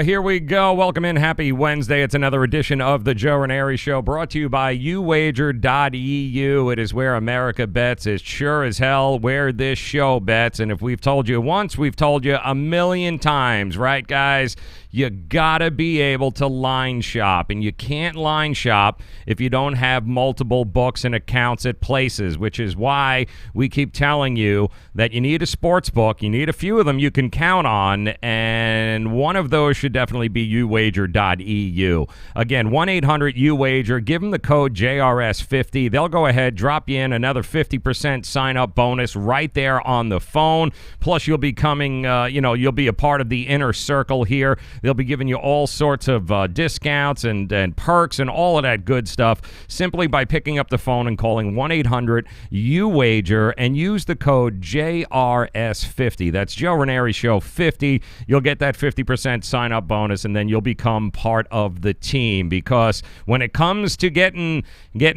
Here we go. Welcome in. Happy Wednesday. It's another edition of the Joe Raineri Show, brought to you by YAHOO. It is where America bets. It's sure as hell where this show bets. And if we've told you once, we've told you a million times, right, guys? You gotta be able to line shop, and you can't line shop if you don't have multiple books and accounts at places, which is why we keep telling you that you need a sports book. You need a few of them you can count on, and one of those should definitely be uwager.eu. Again, 1-800-UWAGER. Give them the code JRS50. They'll go ahead, drop you in another 50% sign-up bonus right there on the phone. Plus, you'll be coming, you'll be a part of the inner circle here. They'll be giving you all sorts of discounts and perks and all of that good stuff simply by picking up the phone and calling 1-800-UWAGER and use the code JRS50. That's Joe Raineri Show 50. You'll get that 50% sign-up bonus, and then you'll become part of the team. Because when it comes to getting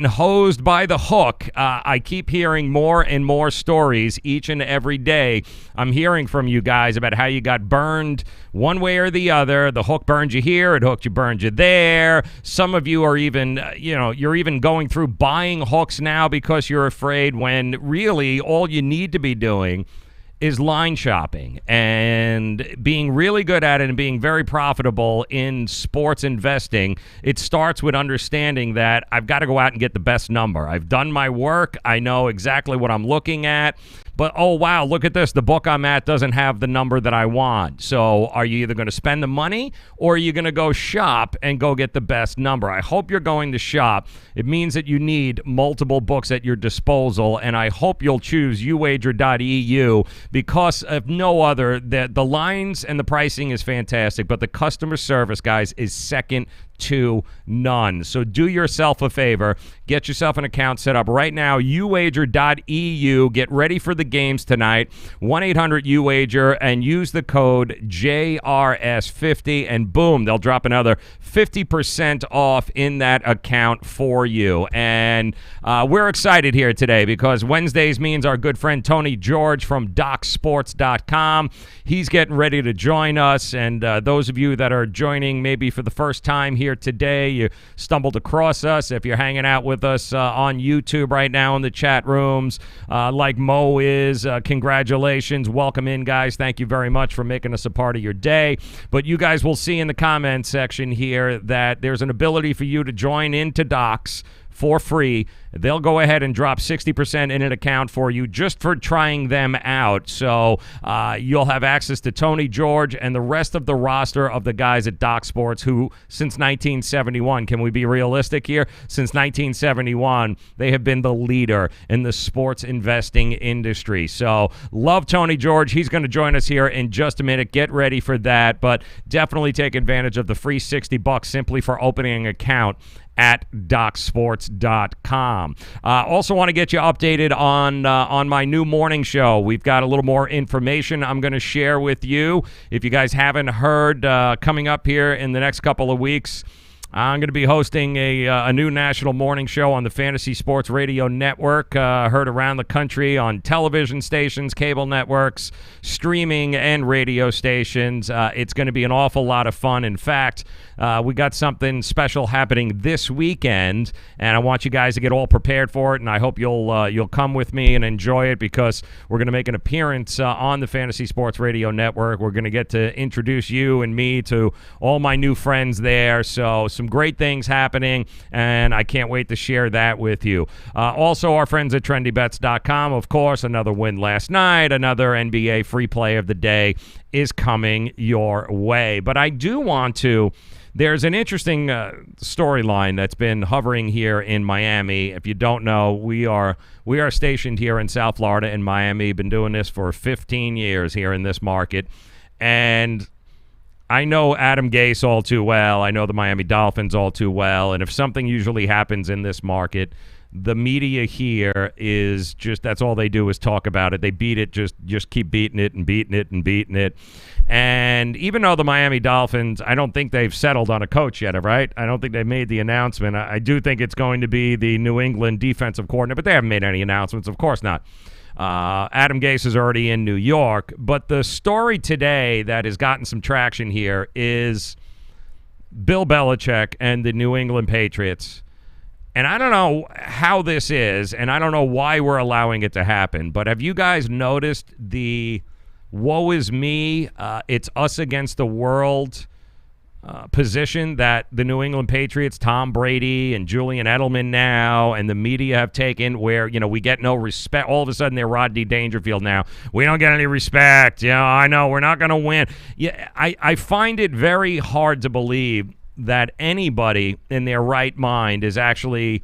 hosed by the hook, I keep hearing more and more stories each and every day. I'm hearing from you guys about how you got burned one way or the other. The hook burned you here, it burned you there. Some of you are even, you're even going through buying hooks now because you're afraid, when really all you need to be doing is line shopping and being really good at it and being very profitable in sports investing. It starts with understanding that I've got to go out and get the best number. I've done my work. I know exactly what I'm looking at. But, oh, wow, look at this. The book I'm at doesn't have the number that I want. So are you either going to spend the money or are you going to go shop and go get the best number? I hope you're going to shop. It means that you need multiple books at your disposal, and I hope you'll choose uwager.eu because of no other. The lines and the pricing is fantastic, but the customer service, guys, is second to none. So do yourself a favor. Get yourself an account set up right now. uwager.eu. Get ready for the games tonight. 1-800-UWAGER and use the code JRS50, and boom, they'll drop another 50% off in that account for you. And we're excited here today because Wednesdays means our good friend Tony George from DocSports.com. He's getting ready to join us. And those of you that are joining maybe for the first time here today, you stumbled across us. If you're hanging out with us on YouTube right now in the chat rooms, like Mo is, congratulations. Welcome in, guys. Thank you very much for making us a part of your day. But you guys will see in the comments section here that there's an ability for you to join into Docs for free. They'll go ahead and drop 60% in an account for you just for trying them out. So you'll have access to Tony George and the rest of the roster of the guys at Doc Sports who, since 1971, can we be realistic here? Since 1971, they have been the leader in the sports investing industry. So love Tony George. He's going to join us here in just a minute. Get ready for that. But definitely take advantage of the free $60 simply for opening an account at DocSports.com. Also want to get you updated on my new morning show. We've got a little more information I'm going to share with you. If you guys haven't heard, coming up here in the next couple of weeks, I'm going to be hosting a new national morning show on the Fantasy Sports Radio Network, heard around the country on television stations, cable networks, streaming, and radio stations. It's going to be an awful lot of fun. In fact, we got something special happening this weekend, and I want you guys to get all prepared for it, and I hope you'll come with me and enjoy it because we're going to make an appearance on the Fantasy Sports Radio Network. We're going to get to introduce you and me to all my new friends there, so some great things happening, and I can't wait to share that with you. Also, our friends at TrendyBets.com, of course, another win last night, another NBA free play of the day is coming your way. But I do want to... There's an interesting storyline that's been hovering here in Miami. If you don't know, we are stationed here in South Florida in Miami. Been doing this for 15 years here in this market. And I know Adam Gase all too well. I know the Miami Dolphins all too well. And if something usually happens in this market, the media here is just, that's all they do is talk about it. They beat it, just keep beating it and beating it and beating it. And even though the Miami Dolphins, I don't think they've settled on a coach yet, right? I don't think they've made the announcement. I do think it's going to be the New England defensive coordinator, but they haven't made any announcements. Of course not. Adam Gase is already in New York. But the story today that has gotten some traction here is Bill Belichick and the New England Patriots. And I don't know how this is, and I don't know why we're allowing it to happen, but have you guys noticed the woe is me, it's us against the world position that the New England Patriots, Tom Brady and Julian Edelman now, and the media have taken where, we get no respect. All of a sudden, they're Rodney Dangerfield now. We don't get any respect. I know we're not going to win. Yeah, I find it very hard to believe that anybody in their right mind is actually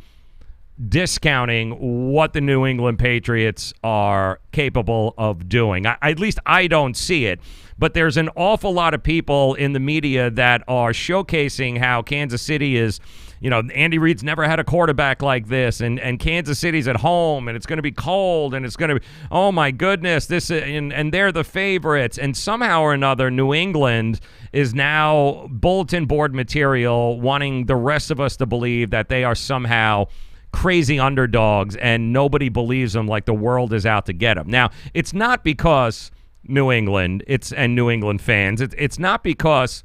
discounting what the New England Patriots are capable of doing. At least I don't see it. but there's an awful lot of people in the media that are showcasing how Kansas City is, Andy Reid's never had a quarterback like this, and Kansas City's at home, and it's going to be cold, and it's going to be, oh my goodness, and they're the favorites, and somehow or another, New England is now bulletin board material, wanting the rest of us to believe that they are somehow crazy underdogs, and nobody believes them, like the world is out to get them. Now, it's not because New England, and New England fans, it's not because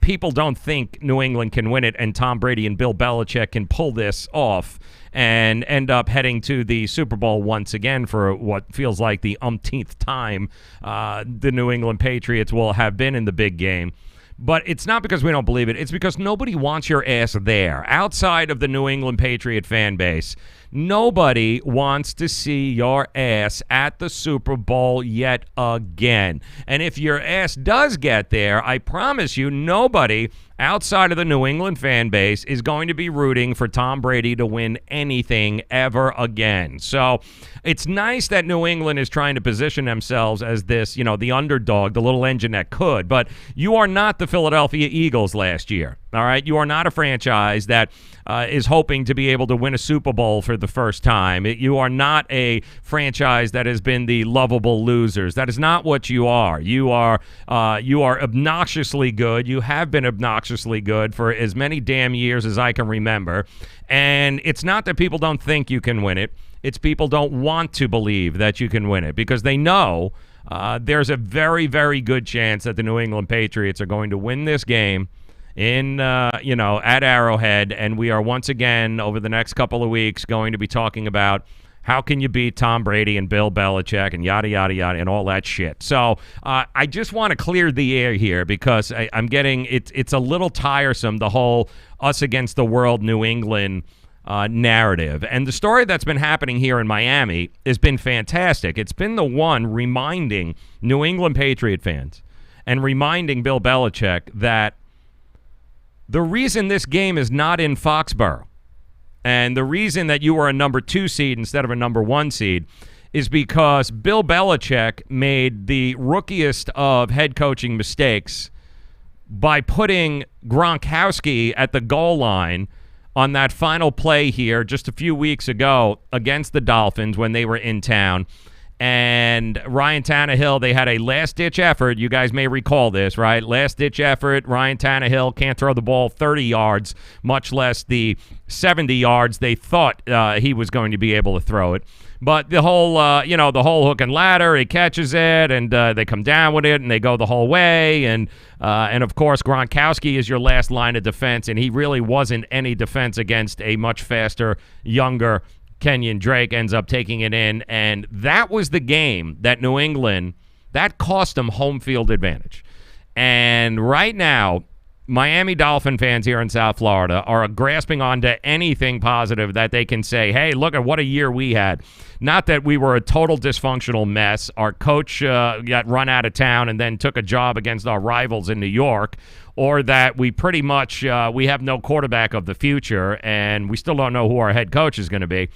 people don't think New England can win it and Tom Brady and Bill Belichick can pull this off and end up heading to the Super Bowl once again for what feels like the umpteenth time the New England Patriots will have been in the big game. But it's not because we don't believe it. It's because nobody wants your ass there. Outside of the New England Patriot fan base, nobody wants to see your ass at the Super Bowl yet again. And if your ass does get there, I promise you, nobody outside of the New England fan base is going to be rooting for Tom Brady to win anything ever again. So it's nice that New England is trying to position themselves as this, the underdog, the little engine that could. But you are not the Philadelphia Eagles last year. All right, you are not a franchise that is hoping to be able to win a Super Bowl for the first time. You are not a franchise that has been the lovable losers. That is not what you are. You are obnoxiously good. You have been obnoxiously good for as many damn years as I can remember. And it's not that people don't think you can win it. It's people don't want to believe that you can win it because they know there's a very, very good chance that the New England Patriots are going to win this game at Arrowhead, and we are once again over the next couple of weeks going to be talking about how can you beat Tom Brady and Bill Belichick and yada, yada, yada, and all that shit. So I just want to clear the air here because I'm getting it's a little tiresome, the whole us against the world New England narrative. And the story that's been happening here in Miami has been fantastic. It's been the one reminding New England Patriot fans and reminding Bill Belichick that the reason this game is not in Foxborough and the reason that you are a number 2 seed instead of a number 1 seed is because Bill Belichick made the rookiest of head coaching mistakes by putting Gronkowski at the goal line on that final play here just a few weeks ago against the Dolphins when they were in town. And Ryan Tannehill, they had a last-ditch effort. You guys may recall this, right? Last-ditch effort. Ryan Tannehill can't throw the ball 30 yards, much less the 70 yards they thought he was going to be able to throw it. But the whole, the whole hook and ladder, he catches it, and they come down with it, and they go the whole way. And of course, Gronkowski is your last line of defense, and he really wasn't any defense against a much faster, younger Kenyon Drake. Ends up taking it in, and that was the game that New England, that cost them home field advantage. And right now, Miami Dolphin fans here in South Florida are grasping onto anything positive that they can say, hey, look at what a year we had. Not that we were a total dysfunctional mess. Our coach got run out of town and then took a job against our rivals in New York, or that we pretty much we have no quarterback of the future and we still don't know who our head coach is going to be.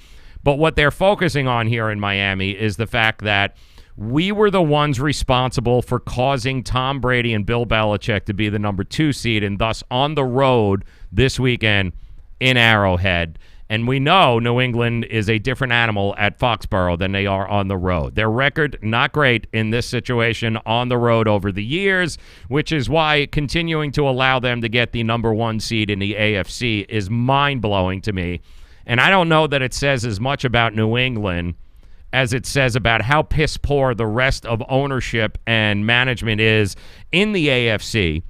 But what they're focusing on here in Miami is the fact that we were the ones responsible for causing Tom Brady and Bill Belichick to be the number 2 seed and thus on the road this weekend in Arrowhead. And we know New England is a different animal at Foxborough than they are on the road. Their record, not great in this situation on the road over the years, which is why continuing to allow them to get the number 1 seed in the AFC is mind-blowing to me. And I don't know that it says as much about New England as it says about how piss poor the rest of ownership and management is in the AFC,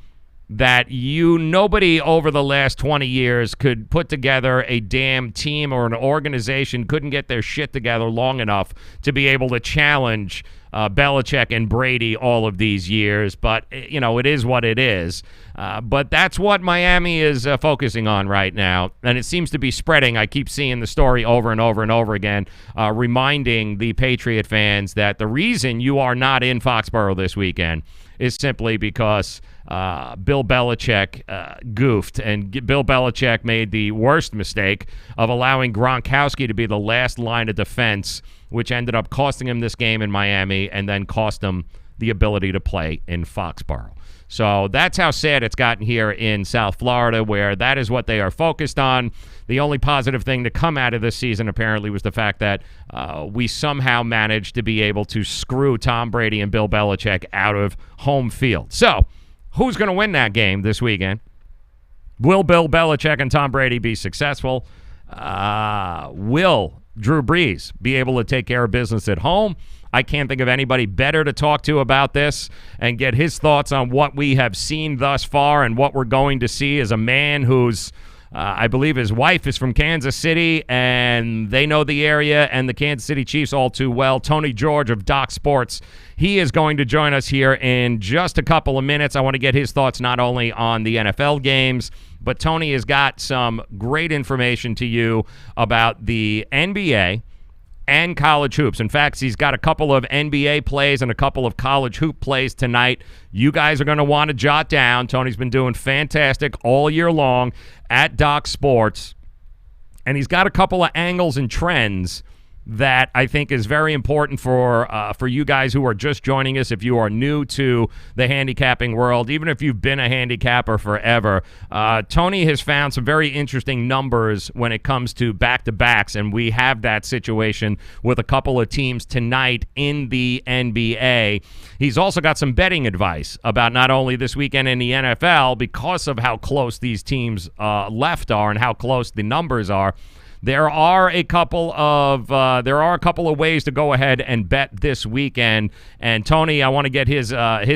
that nobody over the last 20 years could put together a damn team or an organization, couldn't get their shit together long enough to be able to challenge Belichick and Brady all of these years. But, it is what it is. But that's what Miami is focusing on right now, and it seems to be spreading. I keep seeing the story over and over and over again, reminding the Patriot fans that the reason you are not in Foxborough this weekend is simply because Bill Belichick goofed, and Bill Belichick made the worst mistake of allowing Gronkowski to be the last line of defense, which ended up costing him this game in Miami and then cost him the ability to play in Foxborough. So that's how sad it's gotten here in South Florida, where that is what they are focused on. The only positive thing to come out of this season, apparently, was the fact that we somehow managed to be able to screw Tom Brady and Bill Belichick out of home field. So who's going to win that game this weekend? Will Bill Belichick and Tom Brady be successful? Will Drew Brees be able to take care of business at home? I can't think of anybody better to talk to about this and get his thoughts on what we have seen thus far and what we're going to see as a man who's, I believe his wife is from Kansas City, and they know the area and the Kansas City Chiefs all too well. Tony George of Doc Sports. He is going to join us here in just a couple of minutes. I want to get his thoughts not only on the NFL games, but Tony has got some great information to you about the NBA and college hoops. In fact, he's got a couple of NBA plays and a couple of college hoop plays tonight. You guys are going to want to jot down. Tony's been doing fantastic all year long at Doc Sports, and he's got a couple of angles and trends that I think is very important for you guys who are just joining us. If you are new to the handicapping world, even if you've been a handicapper forever, Tony has found some very interesting numbers when it comes to back-to-backs, and we have that situation with a couple of teams tonight in the NBA. He's also got some betting advice about not only this weekend in the NFL, because of how close these teams left are and how close the numbers are. There are a couple of ways to go ahead and bet this weekend, and Tony, I want to get his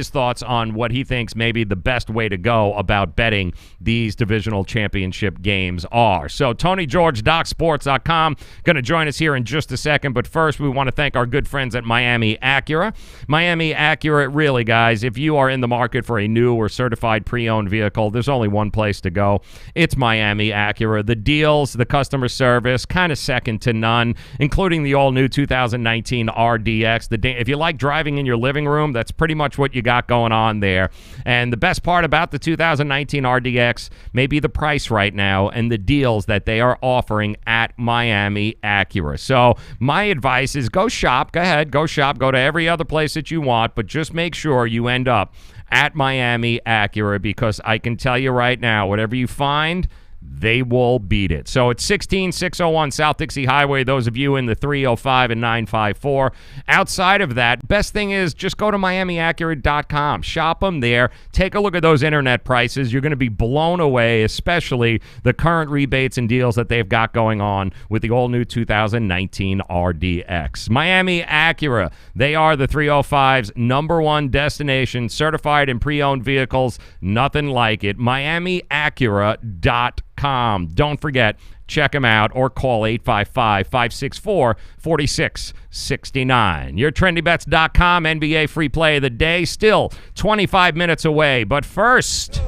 thoughts on what he thinks maybe the best way to go about betting these divisional championship games are. So Tony George, DocSports.com, going to join us here in just a second, but first we want to thank our good friends at Miami Acura. Miami Acura, really, guys, if you are in the market for a new or certified pre-owned vehicle, there's only one place to go. It's Miami Acura. The deals, the customer service, kind of second to none, including the all-new 2019 RDX. If you like driving in your living room, that's pretty much what you got going on there. And the best part about the 2019 RDX may be the price right now and the deals that they are offering at Miami Acura. So my advice is go shop. Go ahead, go shop. Go to every other place that you want, but just make sure you end up at Miami Acura, because I can tell you right now, whatever you find, they will beat it. So it's 16601 South Dixie Highway, those of you in the 305 and 954. Outside of that, best thing is just go to MiamiAcura.com. Shop them there. Take a look at those internet prices. You're going to be blown away, especially the current rebates and deals that they've got going on with the all-new 2019 RDX. Miami Acura, they are the 305's number one destination, certified and pre-owned vehicles. Nothing like it. MiamiAcura.com. Don't forget, check them out or call 855-564-4669. Your TrendyBets.com NBA free play of the day, still 25 minutes away. But first,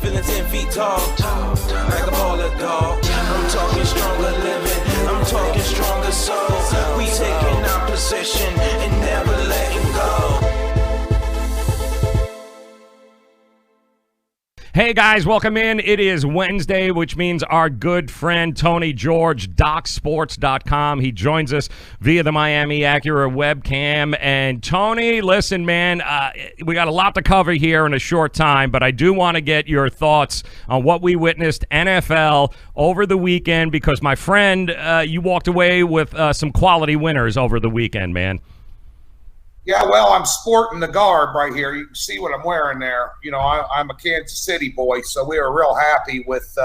feeling 10 feet tall, like a baller dog. I'm talking stronger living, I'm talking stronger soul. We taking our position and never letting go. Hey guys, welcome in. It is Wednesday, which means our good friend Tony George, DocSports.com. He joins us via the Miami Acura webcam. And Tony, listen, man, we got a lot to cover here in a short time, but I do want to get your thoughts on what we witnessed NFL over the weekend, because my friend, you walked away with some quality winners over the weekend, man. Yeah, well, I'm sporting the garb right here. You can see what I'm wearing there. You know, I'm a Kansas City boy, so we were real happy with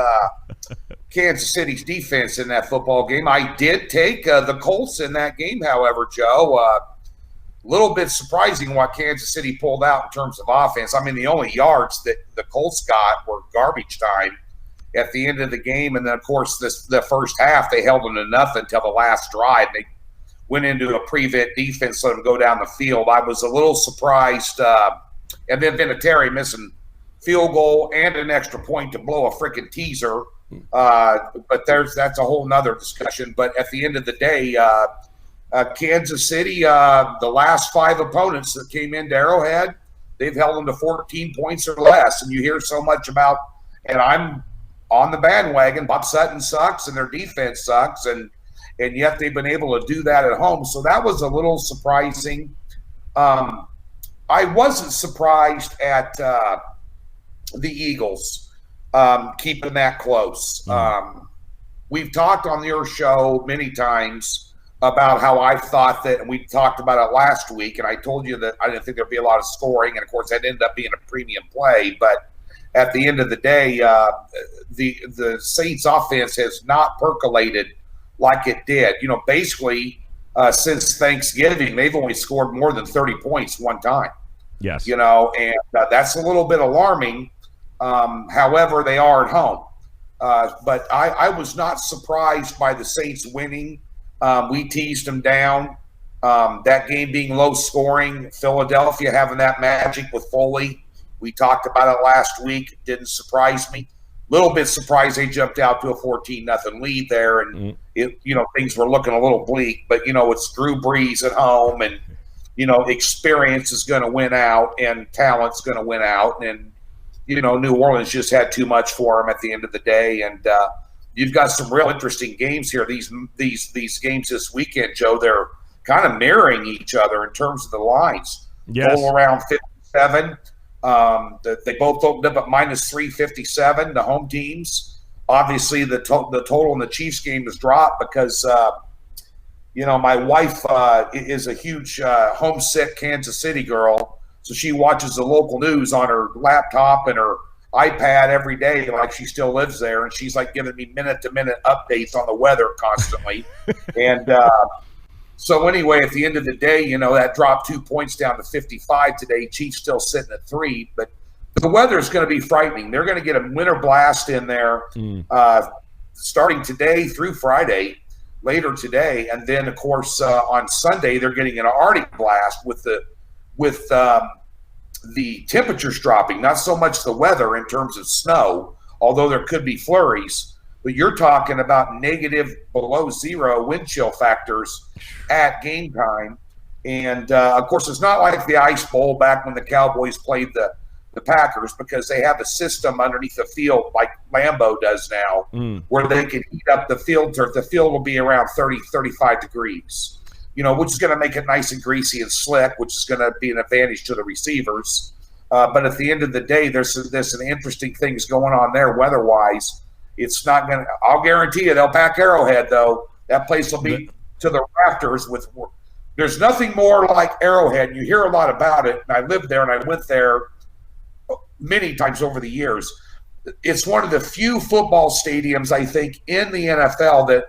Kansas City's defense in that football game. I did take the Colts in that game, however, Joe. A little bit surprising what Kansas City pulled out in terms of offense. I mean, the only yards that the Colts got were garbage time at the end of the game. And then, of course, the first half, they held them to nothing until the last drive. They went into a prevent defense, let them go down the field. I was a little surprised. And then Vinatieri missing field goal and an extra point to blow a freaking teaser. But that's a whole nother discussion. But at the end of the day, Kansas City, the last 5 opponents that came into Arrowhead, they've held them to 14 points or less. And you hear so much about, and I'm on the bandwagon, Bob Sutton sucks and their defense sucks, and yet they've been able to do that at home. So that was a little surprising. I wasn't surprised at the Eagles keeping that close. We've talked on your show many times about how I thought that, and we talked about it last week, and I told you that I didn't think there'd be a lot of scoring, and of course that ended up being a premium play. But at the end of the day, the Saints offense has not percolated like it did. Basically since Thanksgiving, they've only scored more than 30 points one time. Yes. And that's a little bit alarming. However, they are at home. But I was not surprised by the Saints winning. We teased them down. That game being low scoring, Philadelphia having that magic with Foley. We talked about it last week. It didn't surprise me. Little bit surprised they jumped out to a 14-0 lead there, and things were looking a little bleak. But it's Drew Brees at home, and experience is going to win out, and talent's going to win out, and New Orleans just had too much for them at the end of the day, and you've got some real interesting games here. These games this weekend, Joe, they're kind of mirroring each other in terms of the lines. Yes. Total around 57. They both opened up at minus 357, the home teams. Obviously, the total in the Chiefs game has dropped because, my wife is a huge homesick Kansas City girl. So she watches the local news on her laptop and her iPad every day like she still lives there. And she's like giving me minute-to-minute updates on the weather constantly. And so anyway, at the end of the day, that dropped 2 points down to 55 today. Chiefs still sitting at 3, but the weather is going to be frightening. They're going to get a winter blast in there starting today through Friday, later today, and then of course on Sunday they're getting an Arctic blast with the temperatures dropping. Not so much the weather in terms of snow, although there could be flurries. But you're talking about negative below zero wind chill factors at game time. And, of course, it's not like the Ice Bowl back when the Cowboys played the Packers, because they have a system underneath the field like Lambeau does now where they can heat up the field. Or the field will be around 30, 35 degrees, which is going to make it nice and greasy and slick, which is going to be an advantage to the receivers. But at the end of the day, there's some interesting things going on there weather-wise. It's not going to – I'll guarantee you they'll pack Arrowhead, though. That place will be to the rafters with – there's nothing more like Arrowhead. You hear a lot about it, and I lived there, and I went there many times over the years. It's one of the few football stadiums, I think, in the NFL that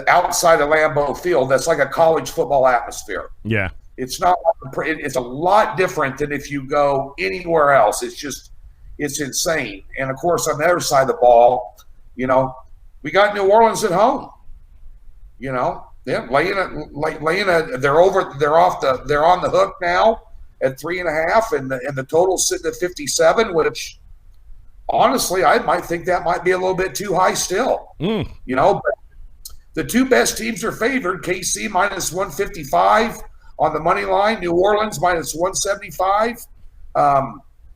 outside of Lambeau Field that's like a college football atmosphere. Yeah. It's not – it's a lot different than if you go anywhere else. It's insane. And, of course, on the other side of the ball, we got New Orleans at home. They're they're on the hook now at 3.5, and the total's sitting at 57, which honestly, I might think that might be a little bit too high still. But the two best teams are favored. KC minus 155 on the money line. New Orleans minus 175.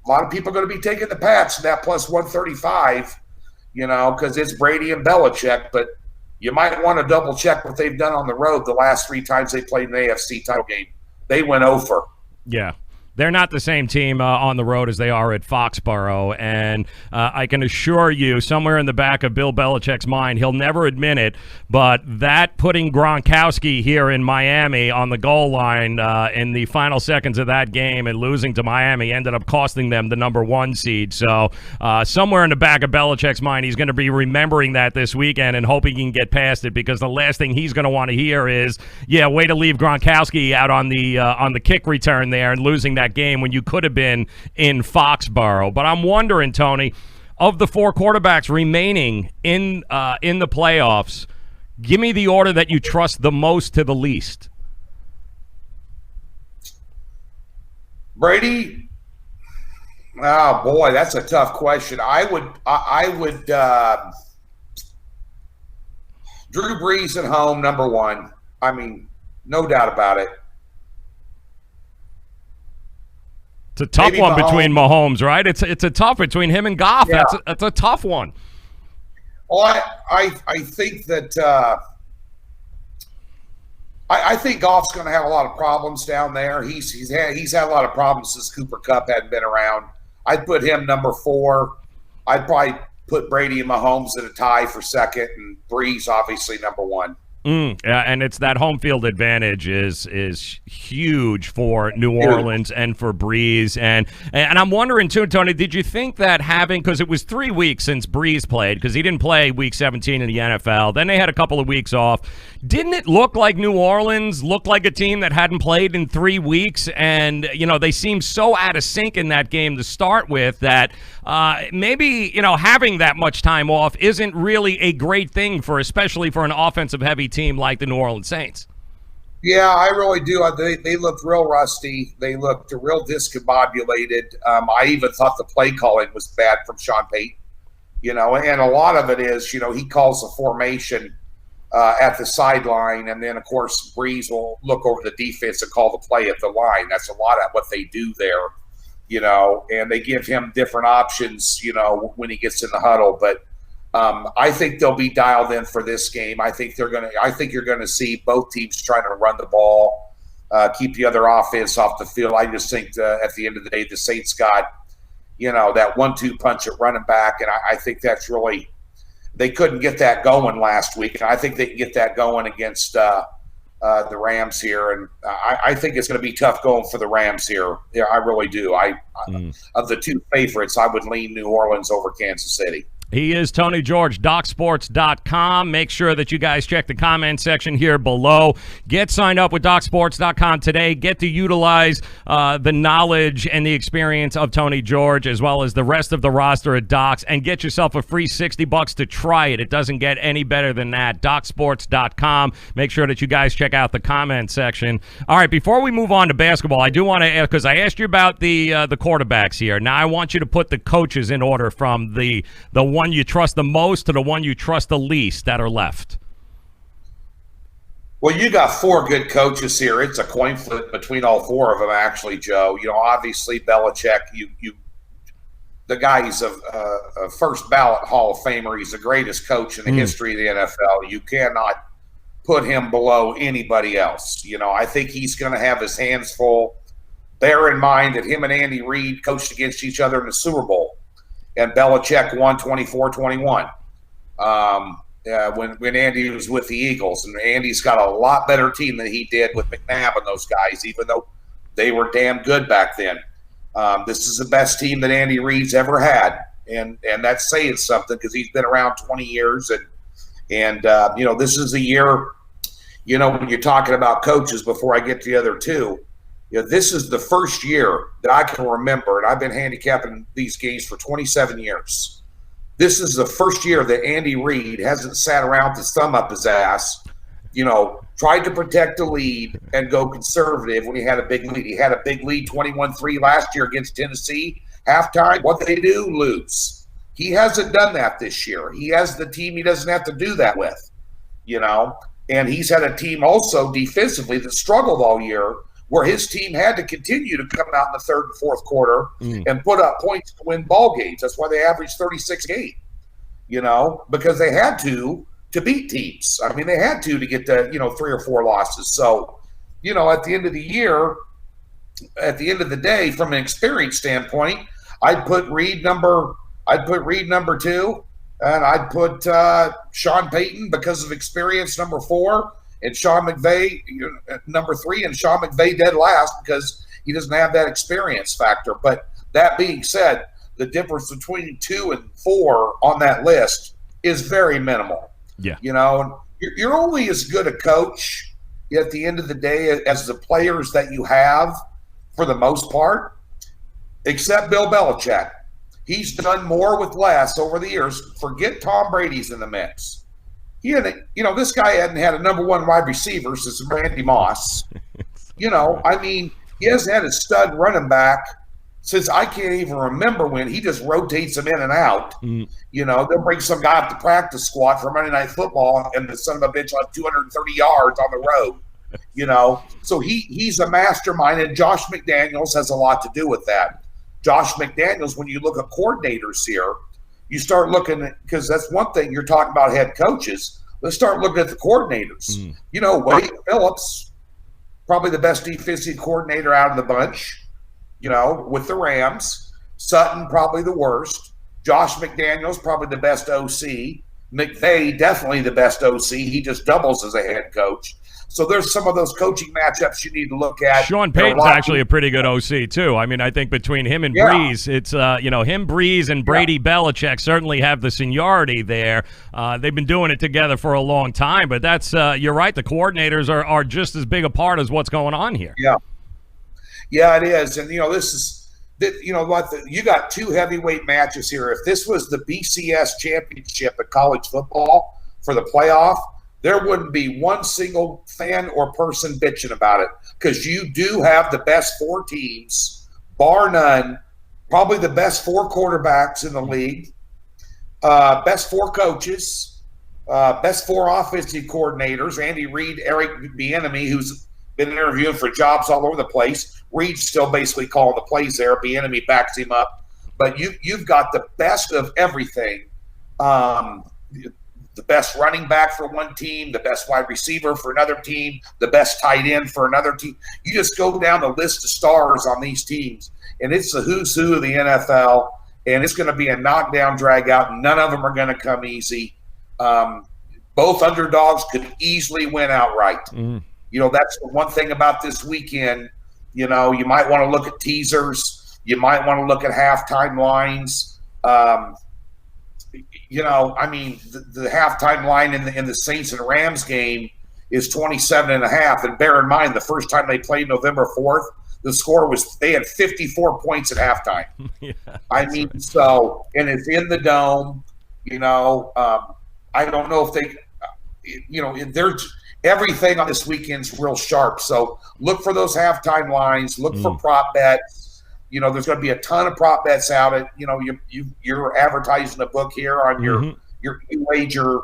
A lot of people are going to be taking the Pats in that plus 135, because it's Brady and Belichick. But you might want to double check what they've done on the road the last 3 times they played an AFC title game. They went over. Yeah. They're not the same team on the road as they are at Foxborough, and I can assure you, somewhere in the back of Bill Belichick's mind, he'll never admit it, but that putting Gronkowski here in Miami on the goal line in the final seconds of that game and losing to Miami ended up costing them the number 1 seed. So somewhere in the back of Belichick's mind, he's going to be remembering that this weekend and hoping he can get past it, because the last thing he's going to want to hear is, way to leave Gronkowski out on the kick return there and losing that game when you could have been in Foxborough. But I'm wondering, Tony, of the 4 quarterbacks remaining in the playoffs, give me the order that you trust the most to the least. Brady. Oh boy, that's a tough question. I would Drew Brees at home, number 1. I mean, no doubt about it. It's a tough one between Mahomes, right? It's a tough between him and Goff. Yeah. That's a tough one. Well, I think that I think Goff's going to have a lot of problems down there. He's had a lot of problems since Cooper Kupp hadn't been around. I'd put him number 4. I'd probably put Brady and Mahomes in a tie for second, and Breeze obviously number 1. Yeah, and it's that home field advantage is huge for New Orleans and for Breeze. And I'm wondering, too, Tony, did you think that because it was 3 weeks since Breeze played, because he didn't play Week 17 in the NFL, then they had a couple of weeks off. Didn't it look like New Orleans looked like a team that hadn't played in 3 weeks? And, they seemed so out of sync in that game to start with that maybe, having that much time off isn't really a great thing especially for an offensive-heavy team like the New Orleans Saints. Yeah, I really do. They looked real rusty. They looked real discombobulated. I even thought the play calling was bad from Sean Payton. And a lot of it is, he calls a formation at the sideline, and then, of course, Breeze will look over the defense and call the play at the line. That's a lot of what they do there, and they give him different options, when he gets in the huddle. But I think they'll be dialed in for this game. I think you're going to see both teams trying to run the ball, keep the other offense off the field. I just think at the end of the day, the Saints got, that 1-2 punch at running back, and I think that's really – they couldn't get that going last week, and I think they can get that going against the Rams here. And I think it's going to be tough going for the Rams here. Yeah, I really do. Of the 2 favorites, I would lean New Orleans over Kansas City. He is Tony George, DocSports.com. Make sure that you guys check the comment section here below. Get signed up with DocSports.com today. Get to utilize the knowledge and the experience of Tony George, as well as the rest of the roster at Docs, and get yourself a free $60 to try it. It doesn't get any better than that. DocSports.com. Make sure that you guys check out the comment section. All right, before we move on to basketball, I do want to ask, because I asked you about the quarterbacks here. Now I want you to put the coaches in order from the one you trust the most to the one you trust the least that are left. Well, you got 4 good coaches here. It's a coin flip between all 4 of them, actually, Joe. Obviously Belichick, the guy, he's a first ballot Hall of Famer. He's the greatest coach in the history of the NFL. You cannot put him below anybody else. I think he's going to have his hands full. Bear in mind that him and Andy Reid coached against each other in the Super Bowl, and Belichick won 24-21 when Andy was with the Eagles. And Andy's got a lot better team than he did with McNabb and those guys, even though they were damn good back then. This is the best team that Andy Reid's ever had, and that's saying something because he's been around 20 years. And this is a year, when you're talking about coaches, before I get to the other 2, this is the first year that I can remember, and I've been handicapping these games for 27 years. This is the first year that Andy Reid hasn't sat around with his thumb up his ass, tried to protect the lead and go conservative when he had a big lead. He had a big lead 21-3 last year against Tennessee. Halftime, what they do? Lose. He hasn't done that this year. He has the team he doesn't have to do that with, And he's had a team also defensively that struggled all year, where his team had to continue to come out in the third and fourth quarter and put up points to win ball games. That's why they averaged 36-8, because they had to beat teams. I mean, they had to get to, 3 or 4 losses. So, at the end of the year, at the end of the day, from an experience standpoint, I'd put Reid number 2, and I'd put Sean Payton, because of experience, number 4. And Sean McVay, number 3, and Sean McVay dead last because he doesn't have that experience factor. But that being said, the difference between 2 and 4 on that list is very minimal. Yeah. You're only as good a coach at the end of the day as the players that you have, for the most part, except Bill Belichick. He's done more with less over the years. Forget Tom Brady's in the mix. This guy hadn't had a number 1 wide receiver since Randy Moss. He hasn't had a stud running back since I can't even remember when. He just rotates them in and out. They'll bring some guy up the practice squad for Monday Night Football, and the son of a bitch will have 230 yards on the road. So he's a mastermind, and Josh McDaniels has a lot to do with that. Josh McDaniels, when you look at coordinators here, you start looking, because that's one thing you're talking about head coaches. let's start looking at the coordinators. Wade Phillips, probably the best defensive coordinator out of the bunch, with the Rams. Sutton, probably the worst. Josh McDaniels, probably the best OC. McVay, definitely the best OC. He just doubles as a head coach. So there's some of those coaching matchups you need to look at. Sean Payton's actually a pretty good OC too. I mean, I think between him and Breeze, it's him, Breeze, and Brady Belichick certainly have the seniority there. They've been doing it together for a long time. But that's you're right. The coordinators are just as big a part as what's going on here. Yeah, it is. And this is. You got two heavyweight matches here. If this was the BCS championship in college football for the playoff, there wouldn't be one single fan or person bitching about it, because you do have the best four teams, bar none, probably the best four quarterbacks in the league, best four coaches, best four offensive coordinators, Andy Reid, Eric Bieniemy, who's been interviewing for jobs all over the place. Reid's still basically calling the plays there. Bieniemy backs him up. But you've got the best of everything. The best running back for one team, the best wide receiver for another team, the best tight end for another team. You just go down the list of stars on these teams, and it's the who's who of the NFL, and it's going to be a knockdown, drag out. None of them are going to come easy. Both underdogs could easily win outright. That's the one thing about this weekend. You might want to look at teasers. You might want to look at halftime lines. The halftime line in the Saints and Rams game is 27.5. And bear in mind, the first time they played November 4th, the score was they had 54 points at halftime. And it's in the dome. I don't know if they, there's everything on this weekend's real sharp. So look for those halftime lines. Look for prop bets. There's going to be a ton of prop bets out. You're advertising a book here on your wager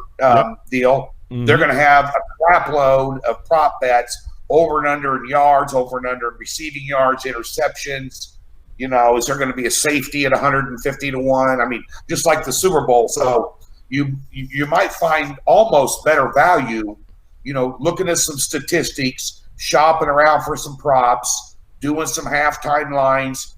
deal. They're going to have a crap load of prop bets, over and under in yards, over and under in receiving yards, interceptions. Is there going to be a safety at 150 to 1? I mean, just like the Super Bowl. So you might find almost better value, looking at some statistics, shopping around for some props, doing some halftime lines,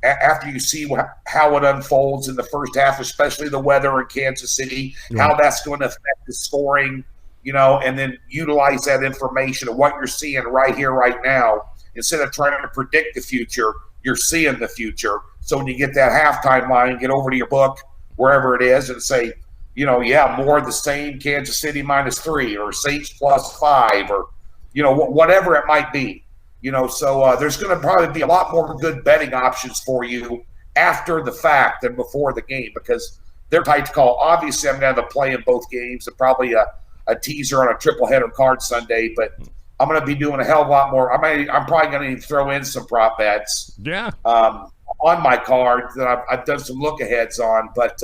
after you see how it unfolds in the first half, especially the weather in Kansas City, how that's going to affect the scoring, and then utilize that information of what you're seeing right here, right now. Instead of trying to predict the future, you're seeing the future. So when you get that halftime line, get over to your book, wherever it is, and say, more of the same, Kansas City -3 or Saints +5 or, whatever it might be. So there's going to probably be a lot more good betting options for you after the fact than before the game, because they're tight to call. Obviously, I'm going to have a play in both games and probably a teaser on a triple header card Sunday, but I'm going to be doing a hell of a lot more. I'm probably going to throw in some prop bets on my card that I've done some look-aheads on, but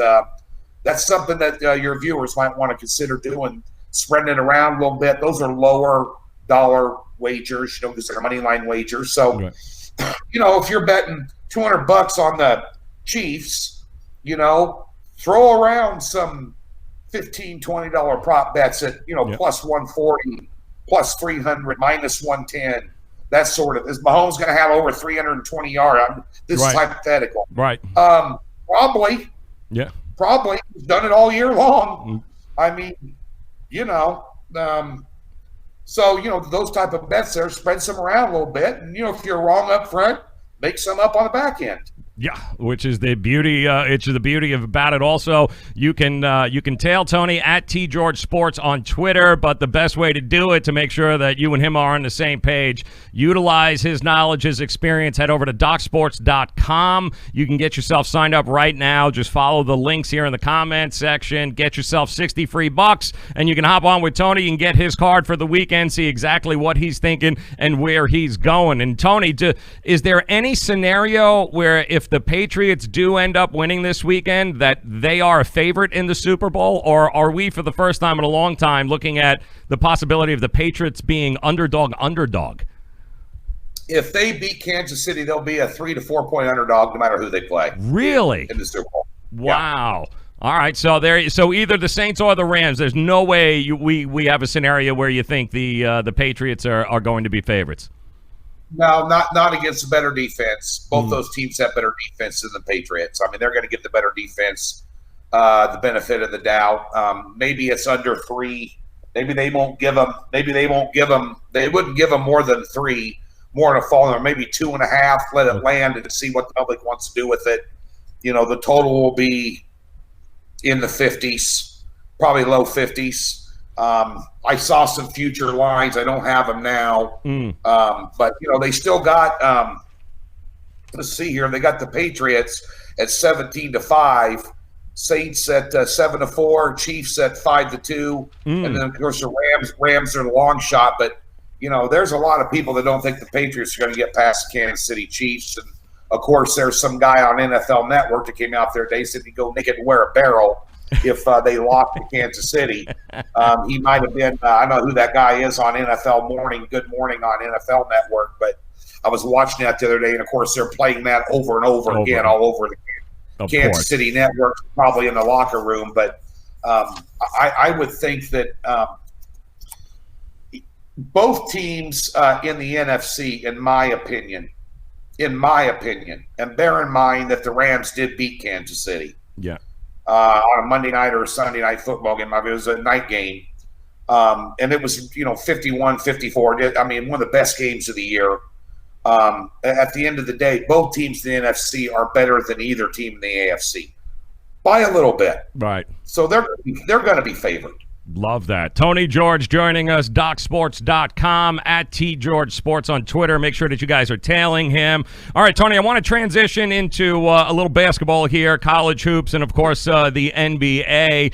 that's something that your viewers might want to consider doing, spreading it around a little bit. Those are lower dollar wagers, because they're money line wagers. So, if you're betting $200 on the Chiefs, throw around some $15, $20 prop bets at, plus 140, plus 300, minus 110. That sort of. Is Mahomes going to have over 320 yards? This is hypothetical. Right. Probably. Yeah. Probably. He's done it all year long. I mean, so, those type of bets there, spread some around a little bit. And, if you're wrong up front, make some up on the back end. Yeah, which is the beauty. It's the beauty about it. Also, you can tail Tony at TGeorgeSports on Twitter, but the best way to do it, to make sure that you and him are on the same page, utilize his knowledge, his experience. Head over to DocSports.com. You can get yourself signed up right now. Just follow the links here in the comments section. Get yourself 60 free bucks, and you can hop on with Tony and get his card for the weekend. See exactly what he's thinking and where he's going. And Tony, is there any scenario where if the Patriots do end up winning this weekend that they are a favorite in the Super Bowl, or are we for the first time in a long time looking at the possibility of the Patriots being underdog? If they beat Kansas City, they'll be a 3 to 4 point underdog no matter who they play. Really? In the Super Bowl. Wow. All right, so either the Saints or the Rams. There's no way we have a scenario where you think the Patriots are going to be favorites. No, not against a better defense. Both those teams have better defense than the Patriots. I mean, they're going to give the better defense the benefit of the doubt. Maybe it's under 3. Maybe they won't give them. They wouldn't give them more than 3, more in a fall, or maybe 2.5. Let it land and see what the public wants to do with it. You know, the total will be in the 50s, probably low 50s. I saw some future lines. I don't have them now. But, you know, they still got let's see here. They got the Patriots at 17-5, Saints at 7-4, Chiefs at 5-2. And then, of course, the Rams are the long shot. But, you know, there's a lot of people that don't think the Patriots are going to get past the Kansas City Chiefs. And, of course, there's some guy on NFL Network that came out there today said he'd go naked and wear a barrel if they lost to Kansas City. He might have been I don't know who that guy is on NFL Morning, Good Morning on NFL Network, but I was watching that the other day, and, of course, they're playing that over and over again all over the Kansas City Network, probably in the locker room. But I would think that both teams in the NFC, in my opinion, and bear in mind that the Rams did beat Kansas City. Yeah. On a Monday night or a Sunday night football game. I mean, it was a night game. And it was, 51-54. I mean, one of the best games of the year. At the end of the day, both teams in the NFC are better than either team in the AFC by a little bit. Right. So they're going to be favored. Love that. Tony George joining us, DocSports.com, at TGeorgeSports on Twitter. Make sure that you guys are tailing him. All right, Tony, I want to transition into a little basketball here, college hoops, and, of course, the NBA.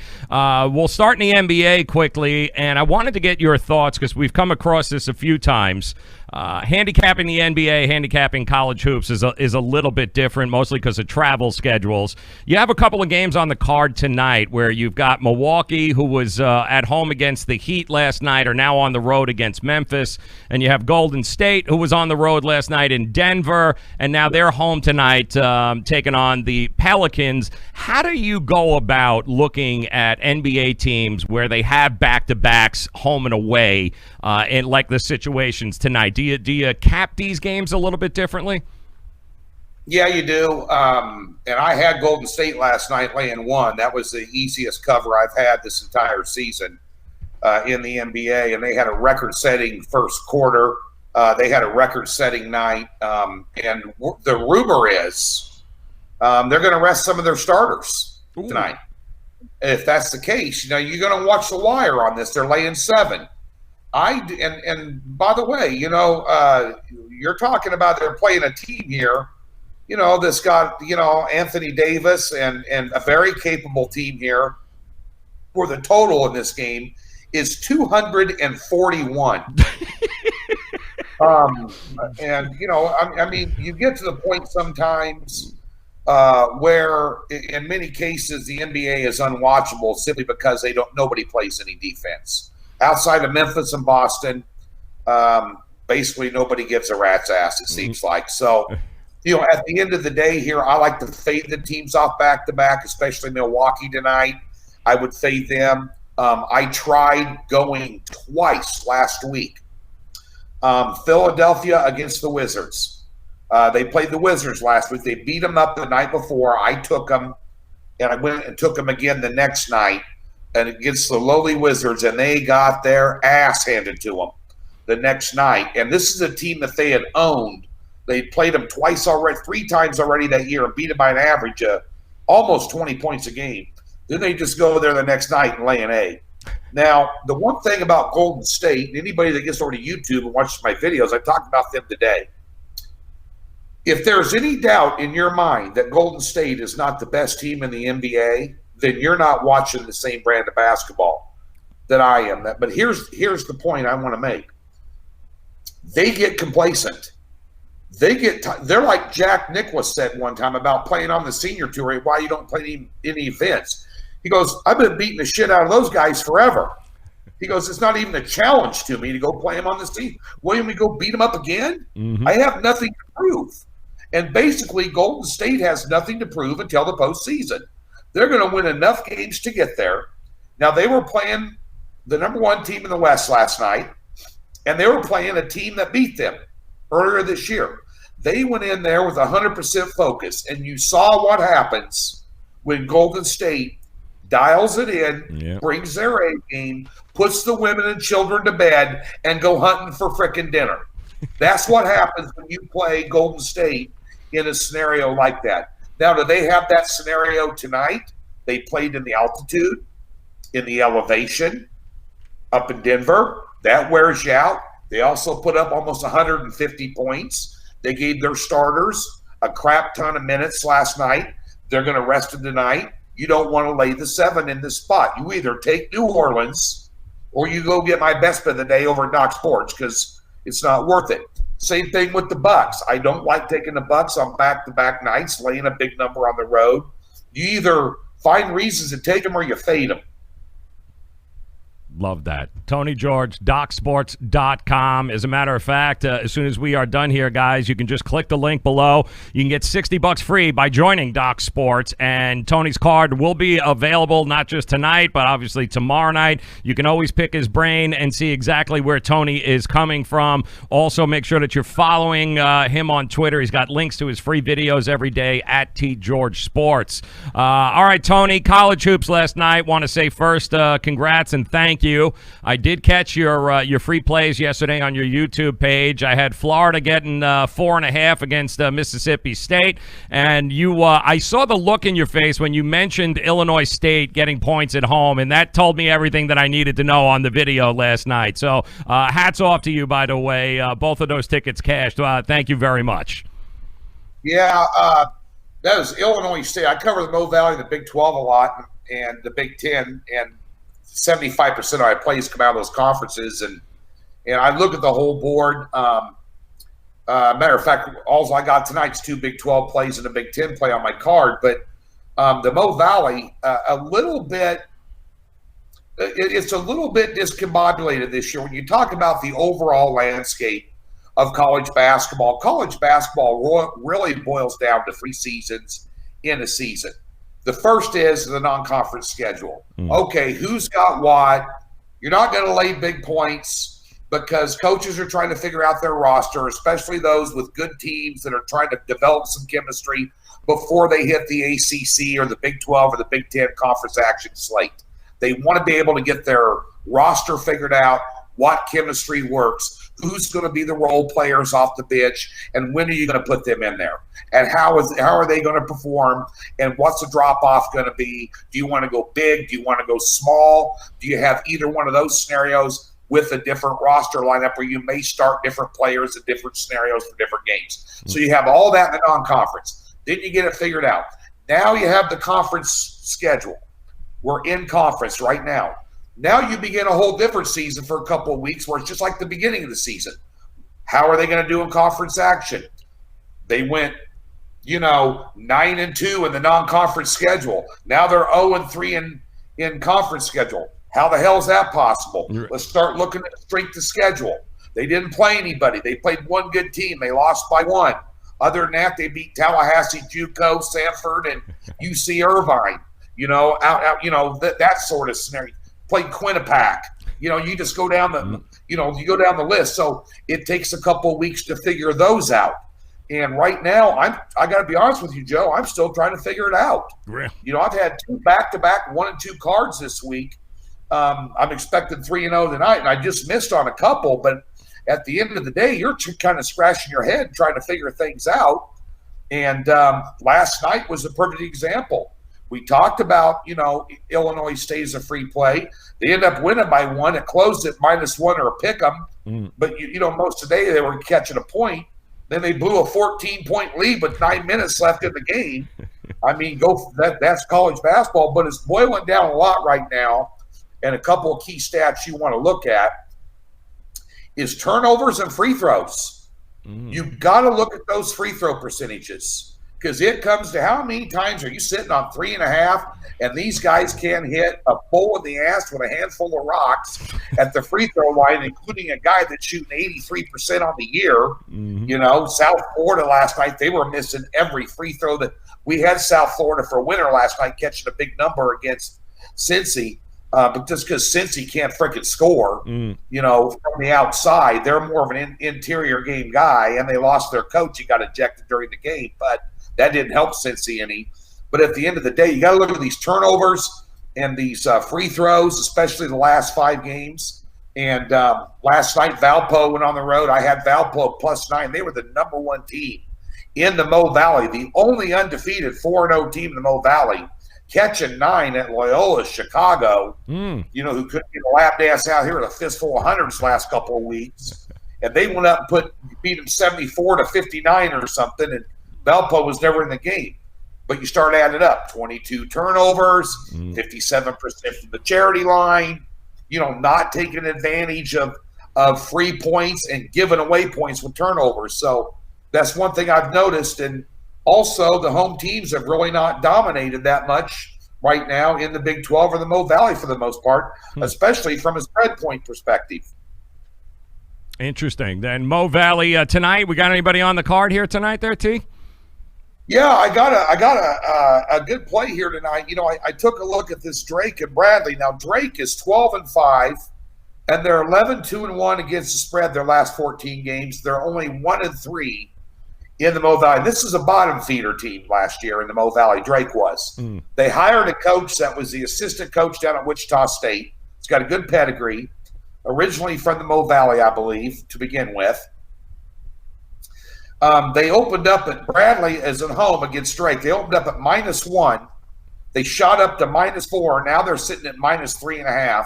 We'll start in the NBA quickly, and I wanted to get your thoughts because we've come across this a few times. Handicapping the NBA, handicapping college hoops is a little bit different, mostly because of travel schedules. You have a couple of games on the card tonight where you've got Milwaukee, who was at home against the Heat last night, are now on the road against Memphis, and you have Golden State, who was on the road last night in Denver, and now they're home tonight taking on the Pelicans. How do you go about looking at NBA teams where they have back-to-backs home and away in like the situations tonight? Do you cap these games a little bit differently? Yeah, you do. And I had Golden State last night laying 1. That was the easiest cover I've had this entire season in the NBA. And they had a record-setting first quarter. They had a record-setting night. And the rumor is they're going to rest some of their starters tonight. If that's the case, you're going to watch the wire on this. They're laying 7. And by the way, you're talking about they're playing a team here, that's got, Anthony Davis and a very capable team here, where the total in this game is 241. I mean, you get to the point sometimes where in many cases the NBA is unwatchable simply because nobody plays any defense. Outside of Memphis and Boston, basically nobody gives a rat's ass, it seems like. So, at the end of the day here, I like to fade the teams off back-to-back, especially Milwaukee tonight. I would fade them. I tried going twice last week. Philadelphia against the Wizards. They played the Wizards last week. They beat them up the night before. I took them, and I went and took them again the next night. And against the lowly Wizards, and they got their ass handed to them the next night. And this is a team that they had owned. They played them 3 times already that year, and beat them by an average of almost 20 points a game. Then they just go there the next night and lay an egg. Now, the one thing about Golden State, and anybody that gets over to YouTube and watches my videos, I talked about them today. If there's any doubt in your mind that Golden State is not the best team in the NBA, then you're not watching the same brand of basketball that I am. But here's the point I want to make. They get complacent. They're like Jack Nicklaus said one time about playing on the senior tour, why you don't play any events. He goes, I've been beating the shit out of those guys forever. He goes, it's not even a challenge to me to go play them on the team. William, we go beat them up again? I have nothing to prove. And basically, Golden State has nothing to prove until the postseason. They're going to win enough games to get there. Now, they were playing the number one team in the West last night, and they were playing a team that beat them earlier this year. They went in there with 100% focus, and you saw what happens when Golden State dials it in, brings their A game, puts the women and children to bed, and go hunting for frickin' dinner. That's what happens when you play Golden State in a scenario like that. Now, do they have that scenario tonight? They played in the altitude, in the elevation, up in Denver. That wears you out. They also put up almost 150 points. They gave their starters a crap ton of minutes last night. They're going to rest them tonight. You don't want to lay the 7 in this spot. You either take New Orleans or you go get my best of the day over at Doc Sports because it's not worth it. Same thing with the Bucks. I don't like taking the Bucks on back-to-back nights, laying a big number on the road. You either find reasons to take them or you fade them. Love that. Tony George, DocSports.com. As a matter of fact, as soon as we are done here, guys, you can just click the link below. You can get $60 free by joining Doc Sports, and Tony's card will be available not just tonight, but obviously tomorrow night. You can always pick his brain and see exactly where Tony is coming from. Also, make sure that you're following him on Twitter. He's got links to his free videos every day at TGeorgeSports. All right, Tony, college hoops last night. Want to say first, congrats and thank you. I did catch your free plays yesterday on your YouTube page. I had Florida getting 4.5 against Mississippi State, and I saw the look in your face when you mentioned Illinois State getting points at home, and that told me everything that I needed to know on the video last night. So hats off to you, by the way. Both of those tickets cashed. Thank you very much. Yeah, that was Illinois State. I cover the Mo Valley, the Big 12 a lot, and the Big 10, and 75% of my plays come out of those conferences, and I look at the whole board. Matter of fact, all I got tonight's 2 Big 12 plays and a Big 10 play on my card. But the Mo Valley, it's a little bit discombobulated this year. When you talk about the overall landscape of college basketball really boils down to 3 seasons in a season. The first is the non-conference schedule. Okay, who's got what? You're not going to lay big points because coaches are trying to figure out their roster, especially those with good teams that are trying to develop some chemistry before they hit the ACC or the Big 12 or the Big 10 conference action slate. They want to be able to get their roster figured out, what chemistry works, who's going to be the role players off the bench, and when are you going to put them in there? And how are they going to perform, and what's the drop-off going to be? Do you want to go big? Do you want to go small? Do you have either one of those scenarios with a different roster lineup where you may start different players in different scenarios for different games? So you have all that in the non-conference. Then you get it figured out. Now you have the conference schedule. We're in conference right now. Now you begin a whole different season for a couple of weeks where it's just like the beginning of the season. How are they going to do in conference action? They went, 9-2 in the non-conference schedule. Now they're 0-3 in conference schedule. How the hell is that possible? Let's start looking at the strength of schedule. They didn't play anybody. They played one good team. They lost by 1. Other than that, they beat Tallahassee, JUCO, Sanford, and UC Irvine. That sort of scenario. Played Quinnipiac. You just go down the list. So it takes a couple of weeks to figure those out. And right now, I got to be honest with you, Joe, I'm still trying to figure it out. Really? I've had 2 back-to-back 1 and 2 cards this week. I'm expecting 3-0 tonight, and I just missed on a couple. But at the end of the day, you're kind of scratching your head trying to figure things out. And last night was a perfect example. We talked about, Illinois State is a free play. They end up winning by 1. It closed at -1 or a pick 'em. But, most of the day they were catching a point. Then they blew a 14-point lead with 9 minutes left in the game. I mean, that's college basketball, but it's boiling down a lot right now. And a couple of key stats you want to look at is turnovers and free throws. You've got to look at those free throw percentages. Because it comes to how many times are you sitting on 3.5 and these guys can't hit a bull in the ass with a handful of rocks at the free throw line, including a guy that's shooting 83% on the year. South Florida last night, they were missing every free throw that We had South Florida for a winner last night, catching a big number against Cincy. But just because Cincy can't freaking score, from the outside, they're more of an interior game guy, and they lost their coach. He got ejected during the game, but that didn't help Cincy any. But at the end of the day, you got to look at these turnovers and these free throws, especially the last 5 games. And last night, Valpo went on the road. I had Valpo +9. They were the number 1 team in the Mo Valley, the only undefeated 4-0 team in the Mo Valley, catching 9 at Loyola Chicago, who couldn't get a lap dance out here with a fistful of hundreds last couple of weeks. And they went up and beat them 74-59 or something, and Valpo was never in the game. But you start adding up, 22 turnovers, 57% from the charity line, not taking advantage of free points and giving away points with turnovers. So that's one thing I've noticed. And also the home teams have really not dominated that much right now in the Big 12 or the Mo Valley for the most part, especially from a spread point perspective. Interesting. Then Mo Valley tonight, we got anybody on the card here tonight there, T? Yeah, I got a good play here tonight. I took a look at this Drake and Bradley. Now Drake is 12-5, and they're 11-2-1 against the spread their last 14 games. They're only 1-3 in the Mo Valley. This is a bottom feeder team last year in the Mo Valley. Drake was. They hired a coach that was the assistant coach down at Wichita State. He's got a good pedigree. Originally from the Mo Valley, I believe, to begin with. They opened up at Bradley as at home against Drake. They opened up at -1. They shot up to -4. Now they're sitting at -3.5.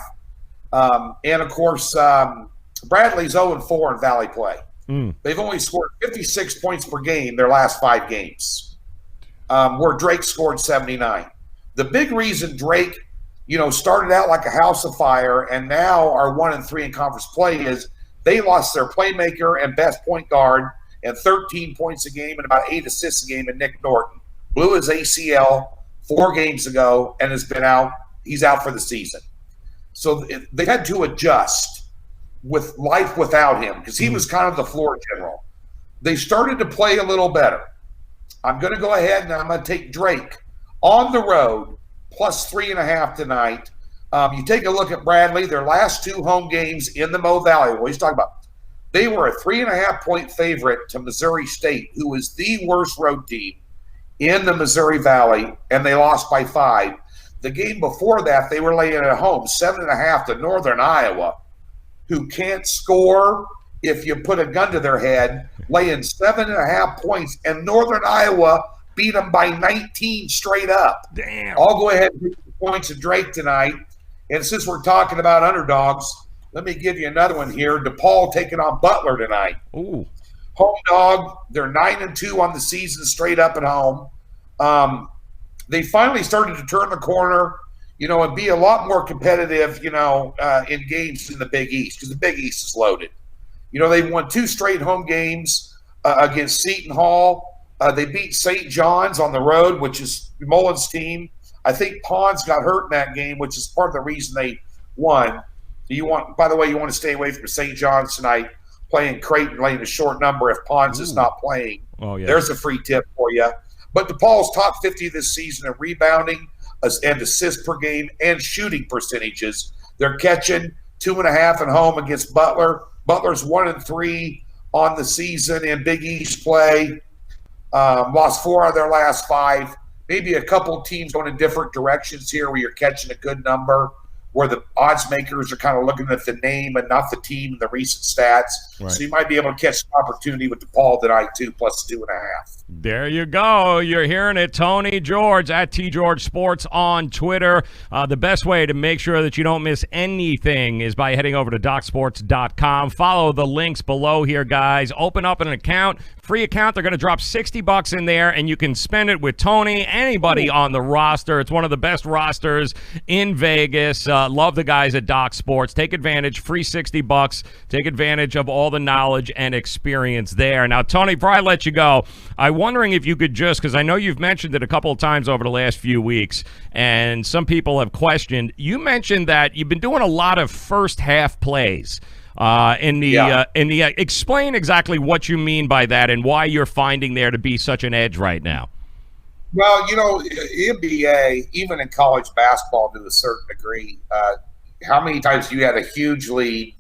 And, of course, Bradley's 0-4 in Valley play. They've only scored 56 points per game their last 5 games, where Drake scored 79. The big reason Drake, started out like a house of fire and now are 1-3 in conference play is they lost their playmaker and best point guard and 13 points a game and about 8 assists a game in Nick Norton. Blew his ACL 4 games ago and has been out. He's out for the season. So they had to adjust with life without him because he was kind of the floor general. They started to play a little better. I'm going to go ahead and I'm going to take Drake on the road +3.5 tonight. You take a look at Bradley, their last 2 home games in the Mo Valley. What he's talking about. They were a 3.5-point favorite to Missouri State, who is the worst road team in the Missouri Valley, and they lost by 5. The game before that, they were laying at home 7.5 to Northern Iowa, who can't score if you put a gun to their head, laying 7.5 points, and Northern Iowa beat them by 19 straight up. Damn. I'll go ahead and get the points of Drake tonight. And since we're talking about underdogs, let me give you another one here. DePaul taking on Butler tonight. Ooh. Home dog. They're 9-2 on the season straight up at home. They finally started to turn the corner, and be a lot more competitive, in games in the Big East because the Big East is loaded. They've won 2 straight home games against Seton Hall. They beat St. John's on the road, which is Mullen's team. I think Pons got hurt in that game, which is part of the reason they won. By the way, you want to stay away from St. John's tonight, playing Creighton, laying a short number if Pons is not playing. Oh, yeah. There's a free tip for you. But DePaul's top 50 this season in rebounding and assists per game and shooting percentages. They're catching 2.5 at home against Butler. Butler's 1-3 on the season in Big East play. Lost 4 out of their last 5. Maybe a couple teams going in different directions here where you're catching a good number, where the odds makers are kind of looking at the name and not the team and the recent stats. Right. So you might be able to catch an opportunity with DePaul tonight too, +2.5. There you go. You're hearing it. Tony George at TGeorge Sports on Twitter. The best way to make sure that you don't miss anything is by heading over to DocSports.com. Follow the links below here, guys. Open up an account. Free account. They're going to drop $60 in there, and you can spend it with Tony, anybody on the roster. It's one of the best rosters in Vegas. Love the guys at Doc Sports. Take advantage. Free $60. Take advantage of all the knowledge and experience there. Now, Tony, before I let you go, I'm wondering if you could just, because I know you've mentioned it a couple of times over the last few weeks, and some people have questioned. You mentioned that you've been doing a lot of first half plays. Explain exactly what you mean by that and why you're finding there to be such an edge right now. Well, NBA, even in college basketball to a certain degree, how many times you had a huge lead?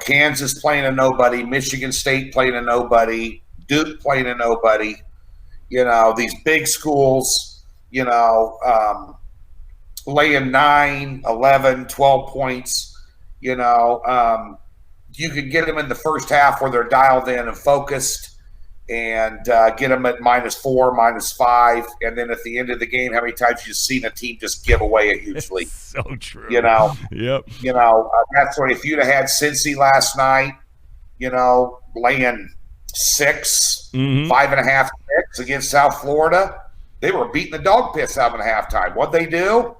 Kansas playing a nobody, Michigan State playing a nobody, Duke playing a nobody. These big schools, laying 9, 11, 12 points. You could get them in the first half where they're dialed in and focused, and get them at -4, -5, and then at the end of the game, how many times you've seen a team just give away a huge lead? So true. Yep. That's what if you'd have had Cincy last night, laying 6, 5.5, 6 against South Florida, they were beating the dog piss out of them at halftime. What'd they do?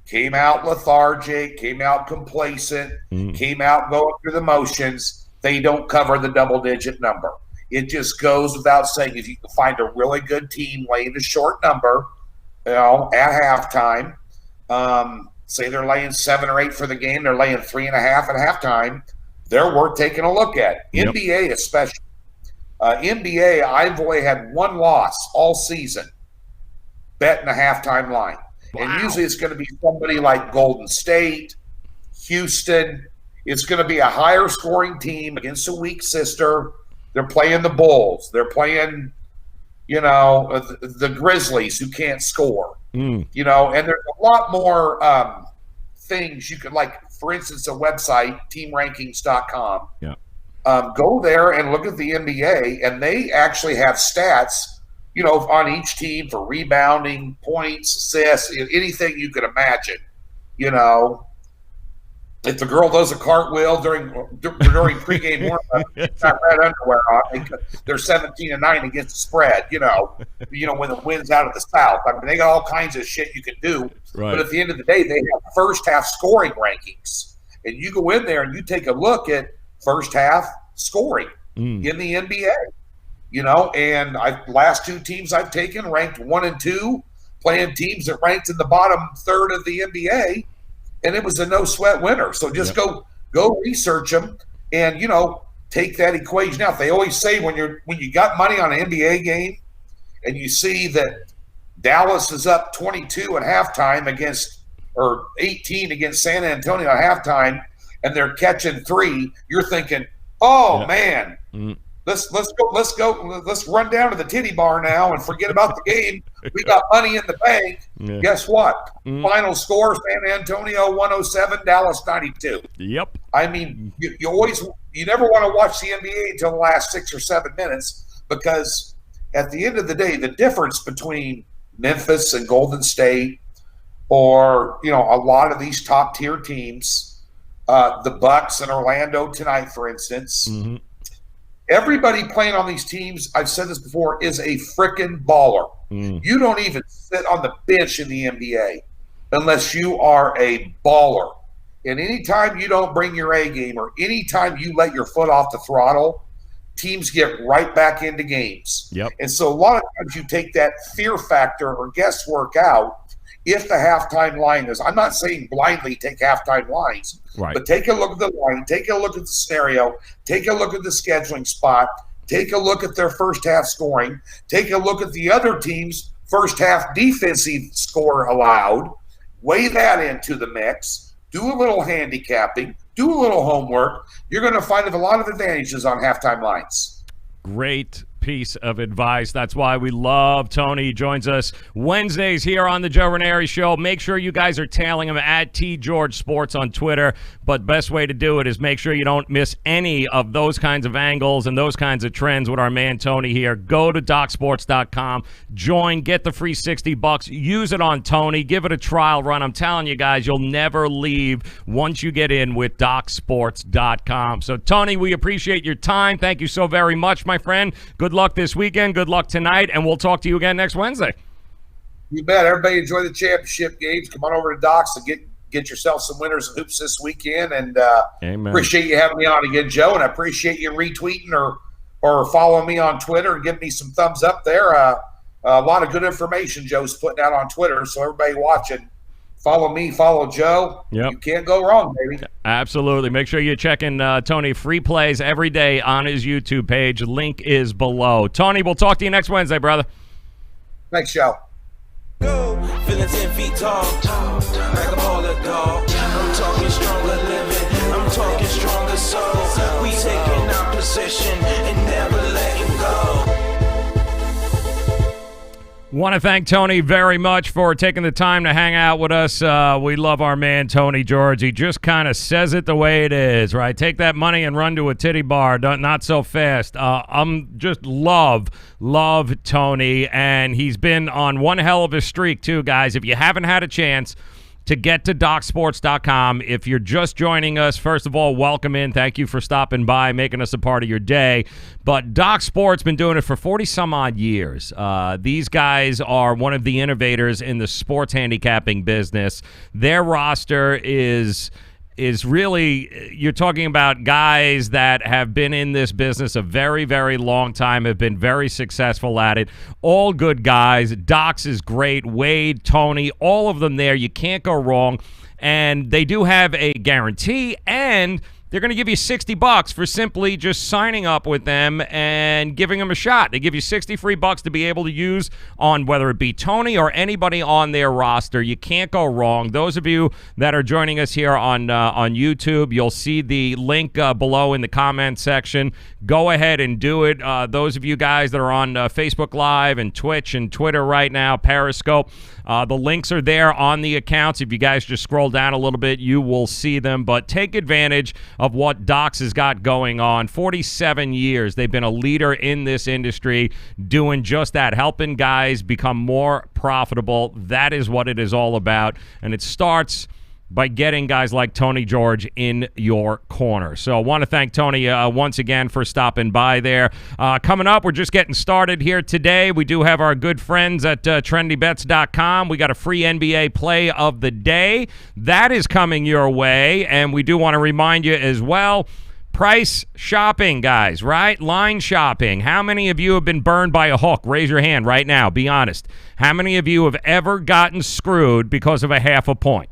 Came out lethargic, came out complacent, came out going through the motions. They don't cover the double-digit number. It just goes without saying, if you can find a really good team laying a short number, at halftime, say they're laying 7 or 8 for the game, they're laying 3.5 at halftime, they're worth taking a look at. Yep. NBA especially. NBA, I've only had one loss all season, betting a halftime line. Wow. And usually it's going to be somebody like Golden State, Houston. It's going to be a higher scoring team against a weak sister. They're playing the Bulls. They're playing, the Grizzlies who can't score. And there's a lot more things you could, like, for instance, a website, teamrankings.com. Yeah. Go there and look at the NBA, and they actually have stats, on each team for rebounding, points, assists, anything you could imagine. If the girl does a cartwheel during pregame warm-up, she's got red underwear on. They're 17-9 against the spread. When it wins out of the South. I mean, they got all kinds of shit you can do. Right. But at the end of the day, they have first half scoring rankings, and you go in there and you take a look at first half scoring in the NBA. And last 2 teams I've taken ranked 1 and 2, playing teams that ranked in the bottom third of the NBA. And it was a no sweat winner. So just go research them and, take that equation out. They always say when you got money on an NBA game and you see that Dallas is up 22 at halftime or 18 against San Antonio at halftime, and they're catching 3, you're thinking, man, let's run down to the titty bar now and forget about the game. We got money in the bank. Yeah. Guess what? Final score: San Antonio 107, Dallas 92. Yep. I mean, you never want to watch the NBA until the last 6 or 7 minutes, because at the end of the day, the difference between Memphis and Golden State, or a lot of these top tier teams, the Bucks and Orlando tonight, for instance. Everybody playing on these teams, I've said this before, is a freaking baller. You don't even sit on the bench in the NBA unless you are a baller. And anytime you don't bring your A game, or anytime you let your foot off the throttle, teams get right back into games. Yep. And so a lot of times you take that fear factor or guesswork out if the halftime line is. I'm not saying blindly take halftime lines, right, but take a look at the line, take a look at the scenario, take a look at the scheduling spot, take a look at their first half scoring, take a look at the other team's first half defensive score allowed, weigh that into the mix, do a little handicapping, do a little homework. You're going to find a lot of advantages on halftime lines. Great piece of advice. That's why we love Tony. He joins us Wednesdays here on the Joe Raineri Show. Make sure you guys are tailing him at TGeorgeSports on Twitter. But best way to do it is make sure you don't miss any of those kinds of angles and those kinds of trends with our man Tony here. Go to DocSports.com, join, get the free $60, use it on Tony, give it a trial run. I'm telling you guys, you'll never leave once you get in with DocSports.com. So Tony, we appreciate your time. Thank you so very much, my friend. Good luck this weekend. Good luck tonight, and we'll talk to you again next Wednesday. You bet. Everybody enjoy the championship games. Come on over to Docs and get yourself some winners and hoops this weekend. And appreciate you having me on again, Joe. And I appreciate you retweeting or following me on Twitter and giving me some thumbs up there. A lot of good information Joe's putting out on Twitter. So everybody watching, follow me, follow Joe. Yep. You can't go wrong, baby. Absolutely. Make sure you're checking Tony free plays every day on his YouTube page. Link is below. Tony, we'll talk to you next Wednesday, brother. Thanks, Joe. Go. Feeling 10 feet tall, like a baller dog. I'm talking stronger living, I'm talking stronger soul. We taking our position and never letting go. Want to thank Tony very much for taking the time to hang out with us. We love our man, Tony George. He just kind of says it the way it is, right? Take that money and run to a titty bar. Not so fast. I'm just love Tony, and he's been on one hell of a streak, too, guys. If you haven't had a chance to get to DocSports.com. If you're just joining us, first of all, welcome in. Thank you for stopping by, making us a part of your day. But Doc Sports been doing it for 40-some-odd years. These guys are one of the innovators in the sports handicapping business. Their roster is really, you're talking about guys that have been in this business a very, very long time, have been very successful at it. All good guys. Doc's is great. Wade, Tony, all of them there. You can't go wrong. And they do have a guarantee, and they're going to give you $60 for simply just signing up with them and giving them a shot. They give you 60 free bucks to be able to use on whether it be Tony or anybody on their roster. You can't go wrong. Those of you that are joining us here on YouTube, you'll see the link below in the comment section. Go ahead and do it. Those of you guys that are on Facebook Live and Twitch and Twitter right now, Periscope, the links are there on the accounts. If you guys just scroll down a little bit, you will see them. But take advantage of what Docs has got going on. 47 years. They've been a leader in this industry doing just that, helping guys become more profitable. That is what it is all about. And it starts by getting guys like Tony George in your corner. So I want to thank Tony once again for stopping by there. Coming up, we're just getting started here today. We do have our good friends at trendybets.com. We got a free NBA play of the day. That is coming your way, and we do want to remind you as well, price shopping, guys, right? Line shopping. How many of you have been burned by a hook? Raise your hand right now. Be honest. How many of you have ever gotten screwed because of a half a point?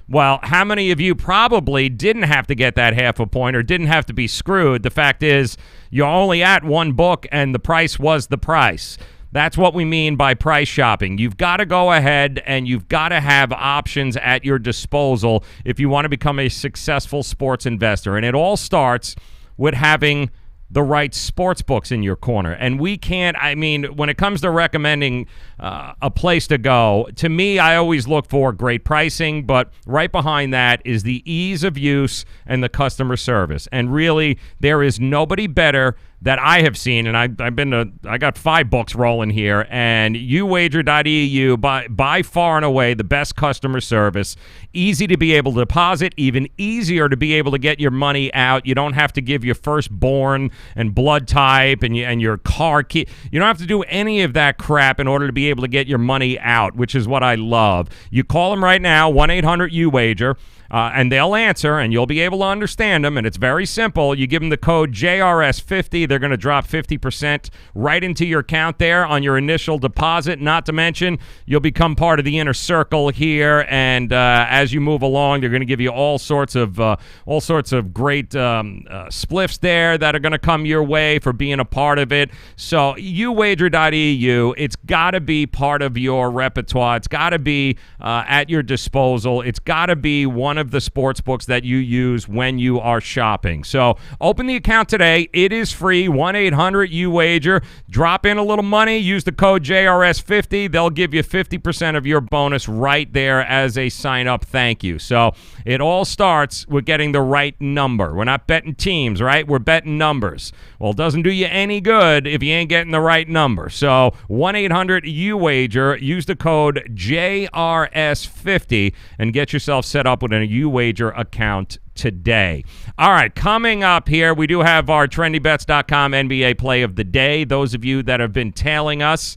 Well, how many of you probably didn't have to get that half a point or didn't have to be screwed? The fact is, you're only at one book and the price was the price. That's what we mean by price shopping. You've got to go ahead and you've got to have options at your disposal if you want to become a successful sports investor. And it all starts with having the right sports books in your corner. And we can't, I mean, when it comes to recommending a place to go, to me, I always look for great pricing, but right behind that is the ease of use and the customer service. And really, there is nobody better that I have seen, and I got 5 books rolling here, and YAHOO by far and away the best customer service. Easy to be able to deposit, even easier to be able to get your money out. You don't have to give your firstborn and blood type and your car key. You don't have to do any of that crap in order to be able to get your money out, which is what I love. You call them right now, 1-800-YOU-WAGER. And they'll answer, and you'll be able to understand them, and it's very simple. You give them the code JRS50. They're going to drop 50% right into your account there on your initial deposit. Not to mention, you'll become part of the inner circle here, and as you move along, they're going to give you all sorts of great spliffs there that are going to come your way for being a part of it. So youwager.eu, it's got to be part of your repertoire. It's got to be at your disposal. It's got to be one of the sports books that you use when you are shopping. So open the account today. It is free. 1-800-YOU-WAGER. Drop in a little money. Use the code JRS50. They'll give you 50% of your bonus right there as a sign-up thank you. So it all starts with getting the right number. We're not betting teams, right? We're betting numbers. Well, it doesn't do you any good if you ain't getting the right number. So 1-800-YOU-WAGER. Use the code JRS50 and get yourself set up with an YOU-WAGER account today. All right, coming up here, we do have our TrendyBets.com NBA play of the day. Those of you that have been tailing us,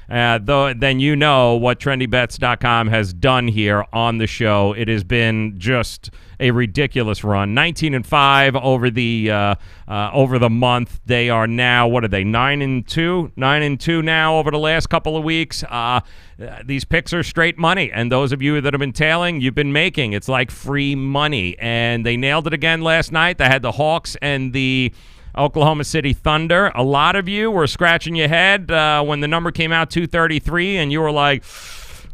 then you know what TrendyBets.com has done here on the show. It has been just a ridiculous run. 19-5 over the month. They are now, what are they, 9-2? 9-2 now over the last couple of weeks. These picks are straight money, and those of you that have been tailing, you've been making. It's like free money, and they nailed it again last night. They had the Hawks and the Oklahoma City Thunder. A lot of you were scratching your head when the number came out, 233, and you were like,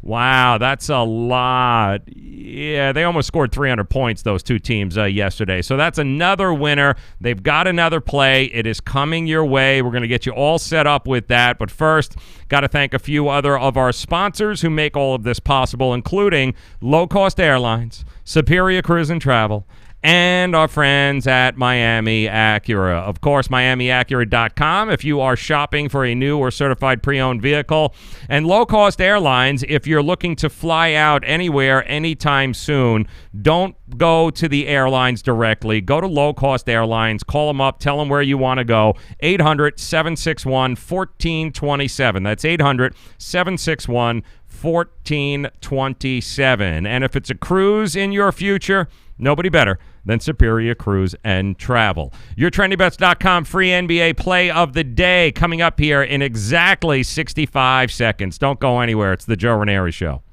wow, that's a lot. Yeah, they almost scored 300 points, those two teams, yesterday. So that's another winner. They've got another play. It is coming your way. We're going to get you all set up with that. But first, got to thank a few other of our sponsors who make all of this possible, including Low Cost Airlines, Superior Cruise and Travel, and our friends at Miami Acura. Of course, MiamiAcura.com if you are shopping for a new or certified pre-owned vehicle. And Low Cost Airlines, if you're looking to fly out anywhere anytime soon, don't go to the airlines directly. Go to Low Cost Airlines. Call them up. Tell them where you want to go. 800-761-1427. That's 800-761-1427. And if it's a cruise in your future, nobody better than Superior Cruise and Travel. Your TrendyBets.com free NBA play of the day coming up here in exactly 65 seconds. Don't go anywhere. It's the Joe Raineri Show.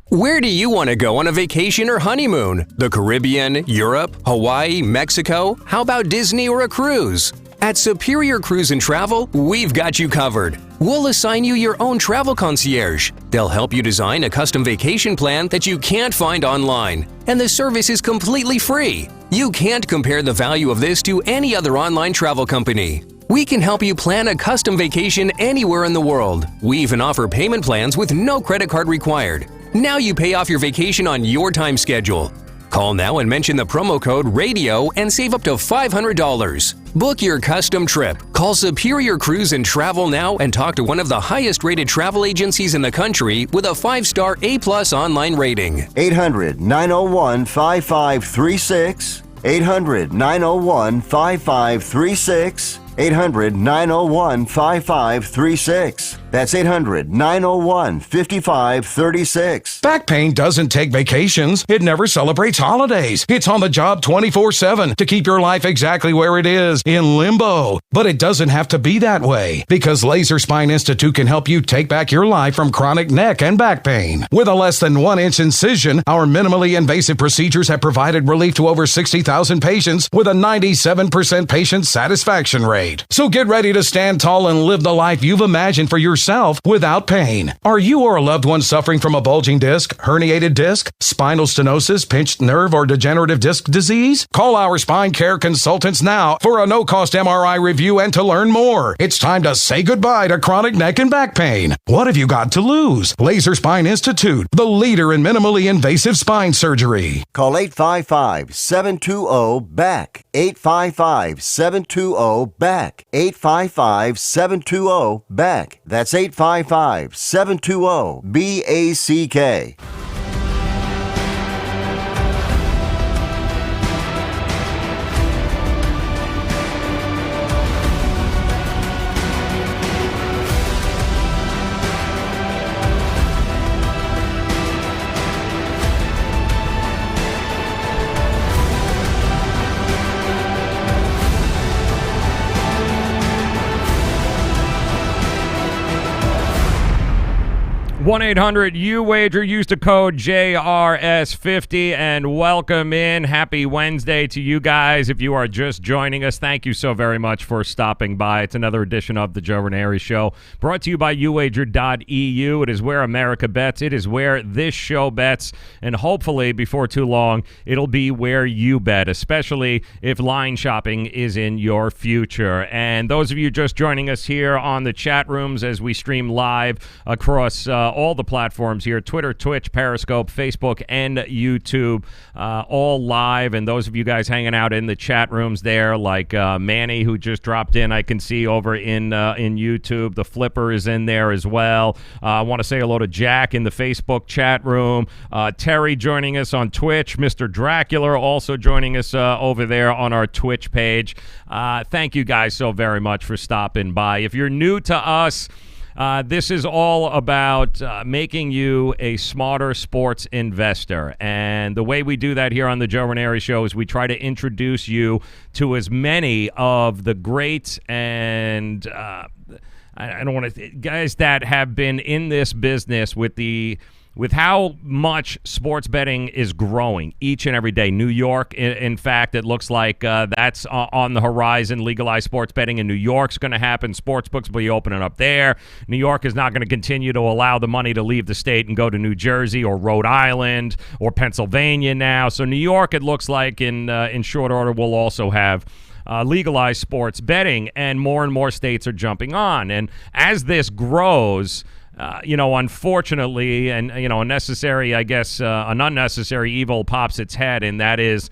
Where do you want to go on a vacation or honeymoon? The Caribbean, Europe, Hawaii, Mexico? How about Disney or a cruise? At Superior Cruise and Travel, we've got you covered. We'll assign you your own travel concierge. They'll help you design a custom vacation plan that you can't find online. And the service is completely free. You can't compare the value of this to any other online travel company. We can help you plan a custom vacation anywhere in the world. We even offer payment plans with no credit card required. Now you pay off your vacation on your time schedule. Call now and mention the promo code RADIO and save up to $500. Book your custom trip. Call Superior Cruise and Travel now and talk to one of the highest rated travel agencies in the country with a 5-star A+ online rating. 800-901-5536. 800-901-5536. 800-901-5536. That's 800-901-5536. Back pain doesn't take vacations. It never celebrates holidays. It's on the job 24/7 to keep your life exactly where it is, in limbo. But it doesn't have to be that way, because Laser Spine Institute can help you take back your life from chronic neck and back pain. With a less than 1-inch incision, our minimally invasive procedures have provided relief to over 60,000 patients with a 97% patient satisfaction rate. So get ready to stand tall and live the life you've imagined for yourself without pain. Are you or a loved one suffering from a bulging disc, herniated disc, spinal stenosis, pinched nerve, or degenerative disc disease? Call our spine care consultants now for a no-cost MRI review and to learn more. It's time to say goodbye to chronic neck and back pain. What have you got to lose? Laser Spine Institute, the leader in minimally invasive spine surgery. Call 855-720-BACK. 855-720-BACK. 855-720-BACK. That's 855-720-BACK. one 800-U-WAGER. Use the code JRS50 and welcome in. Happy Wednesday to you guys. If you are just joining us, thank you so very much for stopping by. It's another edition of the Joe Raineri Show, brought to you by YAHOO. It is where America bets. It is where this show bets. And hopefully, before too long, it'll be where you bet, especially if line shopping is in your future. And those of you just joining us here on the chat rooms as we stream live across all the platforms here, Twitter, Twitch, Periscope, Facebook, and YouTube, all live. And those of you guys hanging out in the chat rooms there, like Manny, who just dropped in, I can see over in YouTube. The Flipper is in there as well. I want to say hello to Jack in the Facebook chat room. Terry joining us on Twitch. Mr. Dracula also joining us over there on our Twitch page. Thank you guys so very much for stopping by. If you're new to us, this is all about making you a smarter sports investor. And the way we do that here on the Joe Raineri Show is we try to introduce you to as many of the great and I don't want to guys that have been in this business with the with how much sports betting is growing each and every day. New York, in fact, it looks like that's on the horizon. Legalized sports betting in New York's going to happen. Sportsbooks will be opening up there. New York is not going to continue to allow the money to leave the state and go to New Jersey or Rhode Island or Pennsylvania now. So New York, it looks like in short order, will also have legalized sports betting, and more states are jumping on. And as this grows, unfortunately, and, unnecessary, I guess, an unnecessary evil pops its head, and that is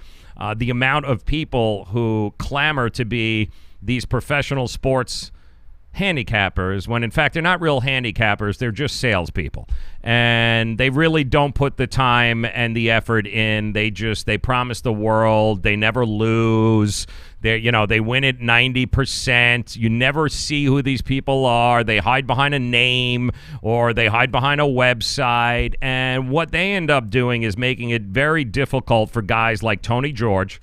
the amount of people who clamor to be these professional sports handicappers, when in fact they're not real handicappers, they're just salespeople. And they really don't put the time and the effort in. They promise the world. They never lose. They win it 90%. You never see who these people are. They hide behind a name or they hide behind a website. And what they end up doing is making it very difficult for guys like Tony George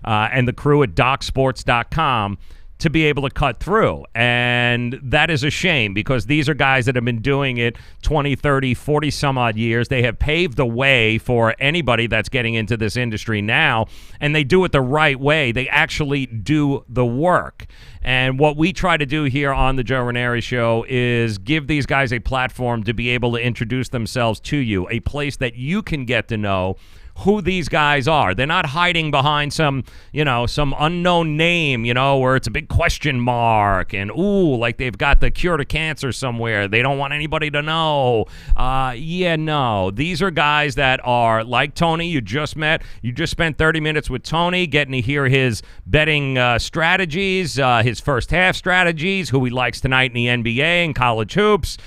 and the crew at DocSports.com to be able to cut through. And that is a shame, because these are guys that have been doing it 20, 30, 40 some odd years. They have paved the way for anybody that's getting into this industry now, and they do it the right way. They actually do the work. And what we try to do here on the Joe Raineri Show is give these guys a platform to be able to introduce themselves to you, a place that you can get to know who these guys are. They're not hiding behind some unknown name, where it's a big question mark and, like they've got the cure to cancer somewhere. They don't want anybody to know. No. These are guys that are like Tony you just met. You just spent 30 minutes with Tony getting to hear his betting strategies, his first half strategies, who he likes tonight in the NBA and college hoops.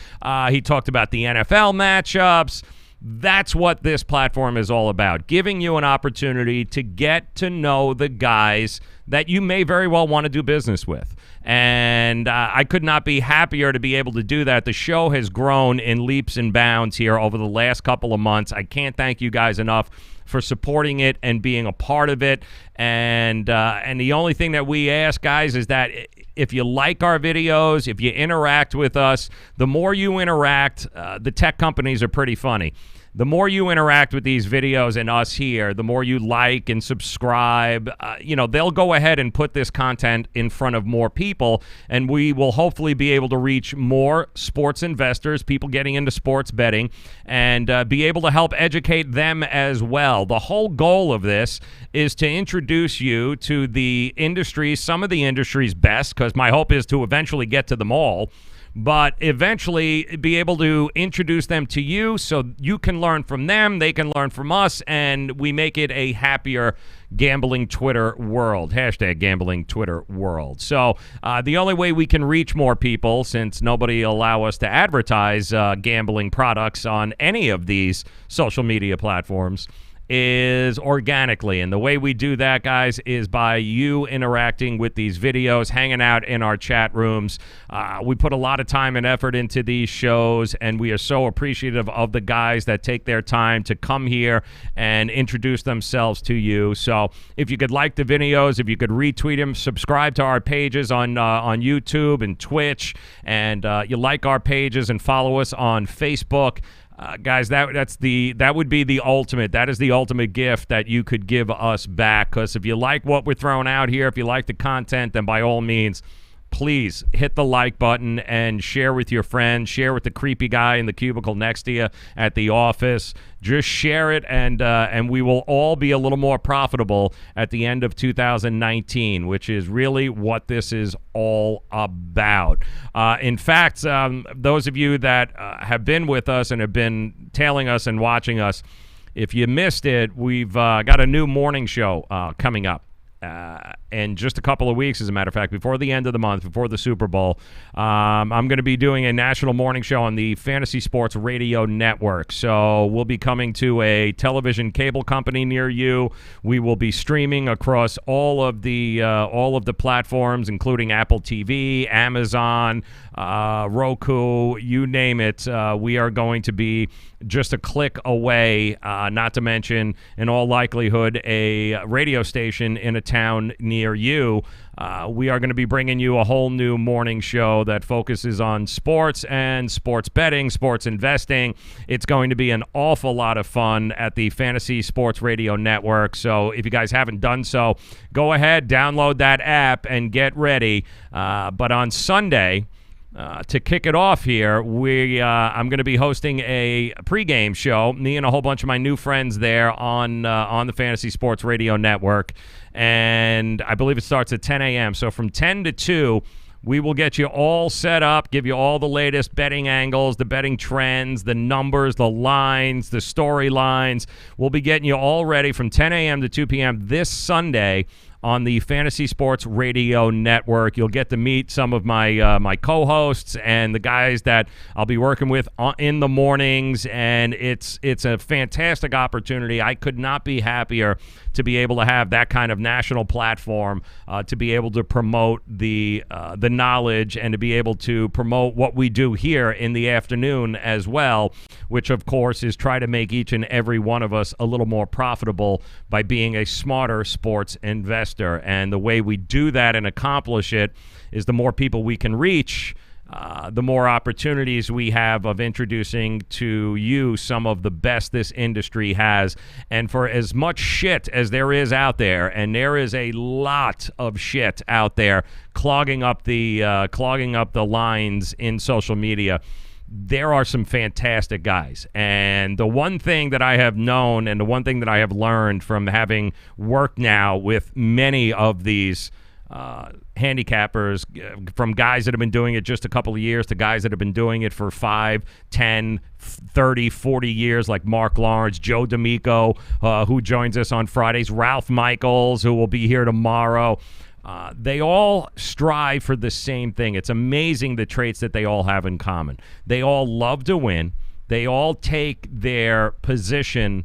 He talked about the NFL matchups. That's what this platform is all about, giving you an opportunity to get to know the guys that you may very well want to do business with. And I could not be happier to be able to do that. The show has grown in leaps and bounds here over the last couple of months. I can't thank you guys enough for supporting it and being a part of it. And the only thing that we ask, guys, is that if you like our videos, if you interact with us, the more you interact, the tech companies are pretty funny. The more you interact with these videos and us here, the more you like and subscribe, they'll go ahead and put this content in front of more people, and we will hopefully be able to reach more sports investors, people getting into sports betting, and be able to help educate them as well. The whole goal of this is to introduce you to the industry, some of the industry's best, because my hope is to eventually get to them all, but eventually be able to introduce them to you so you can learn from them, they can learn from us, and we make it a happier gambling Twitter world. Hashtag gambling Twitter world. So the only way we can reach more people, since nobody will allow us to advertise gambling products on any of these social media platforms, is organically. And the way we do that, guys, is by you interacting with these videos, hanging out in our chat rooms. We put a lot of time and effort into these shows, and we are so appreciative of the guys that take their time to come here and introduce themselves to you. So if you could like the videos, if you could retweet them, subscribe to our pages on YouTube and Twitch, and you like our pages and follow us on Facebook. Guys, that would be the ultimate. That is the ultimate gift that you could give us back. Because if you like what we're throwing out here, if you like the content, then by all means, please hit the like button and share with your friends. Share with the creepy guy in the cubicle next to you at the office. Just share it, and we will all be a little more profitable at the end of 2019, which is really what this is all about. In fact, those of you that have been with us and have been tailing us and watching us, if you missed it, we've got a new morning show coming up. In just a couple of weeks, as a matter of fact, before the end of the month, before the Super Bowl, I'm going to be doing a national morning show on the Fantasy Sports Radio Network. So we'll be coming to a television cable company near you. We will be streaming across all of the platforms, including Apple TV, Amazon, Roku, you name it. We are going to be just a click away, not to mention, in all likelihood, a radio station in a town near you, we are going to be bringing you a whole new morning show that focuses on sports and sports betting, sports investing. It's going to be an awful lot of fun at the Fantasy Sports Radio Network. So if you guys haven't done so, go ahead, download that app, and get ready. But on Sunday, to kick it off here, I'm going to be hosting a pregame show. Me and a whole bunch of my new friends there on the Fantasy Sports Radio Network, and I believe it starts at 10 a.m. So from 10 to 2, we will get you all set up, give you all the latest betting angles, the betting trends, the numbers, the lines, the storylines. We'll be getting you all ready from 10 a.m. to 2 p.m. this Sunday on the Fantasy Sports Radio Network. You'll get to meet some of my my co-hosts and the guys that I'll be working with in the mornings, and it's a fantastic opportunity. I could not be happier to be able to have that kind of national platform, to be able to promote the knowledge and to be able to promote what we do here in the afternoon as well, which of course is try to make each and every one of us a little more profitable by being a smarter sports investor. And the way we do that and accomplish it is the more people we can reach, the more opportunities we have of introducing to you some of the best this industry has. And for as much shit as there is out there, and there is a lot of shit out there clogging up the lines in social media, there are some fantastic guys. And the one thing that I have known and the one thing that I have learned from having worked now with many of these handicappers, from guys that have been doing it just a couple of years to guys that have been doing it for 5, 10, 30, 40 years, like Mark Lawrence, Joe D'Amico, who joins us on Fridays, Ralph Michaels, who will be here tomorrow. They all strive for the same thing. It's amazing the traits that they all have in common. They all love to win. They all take their position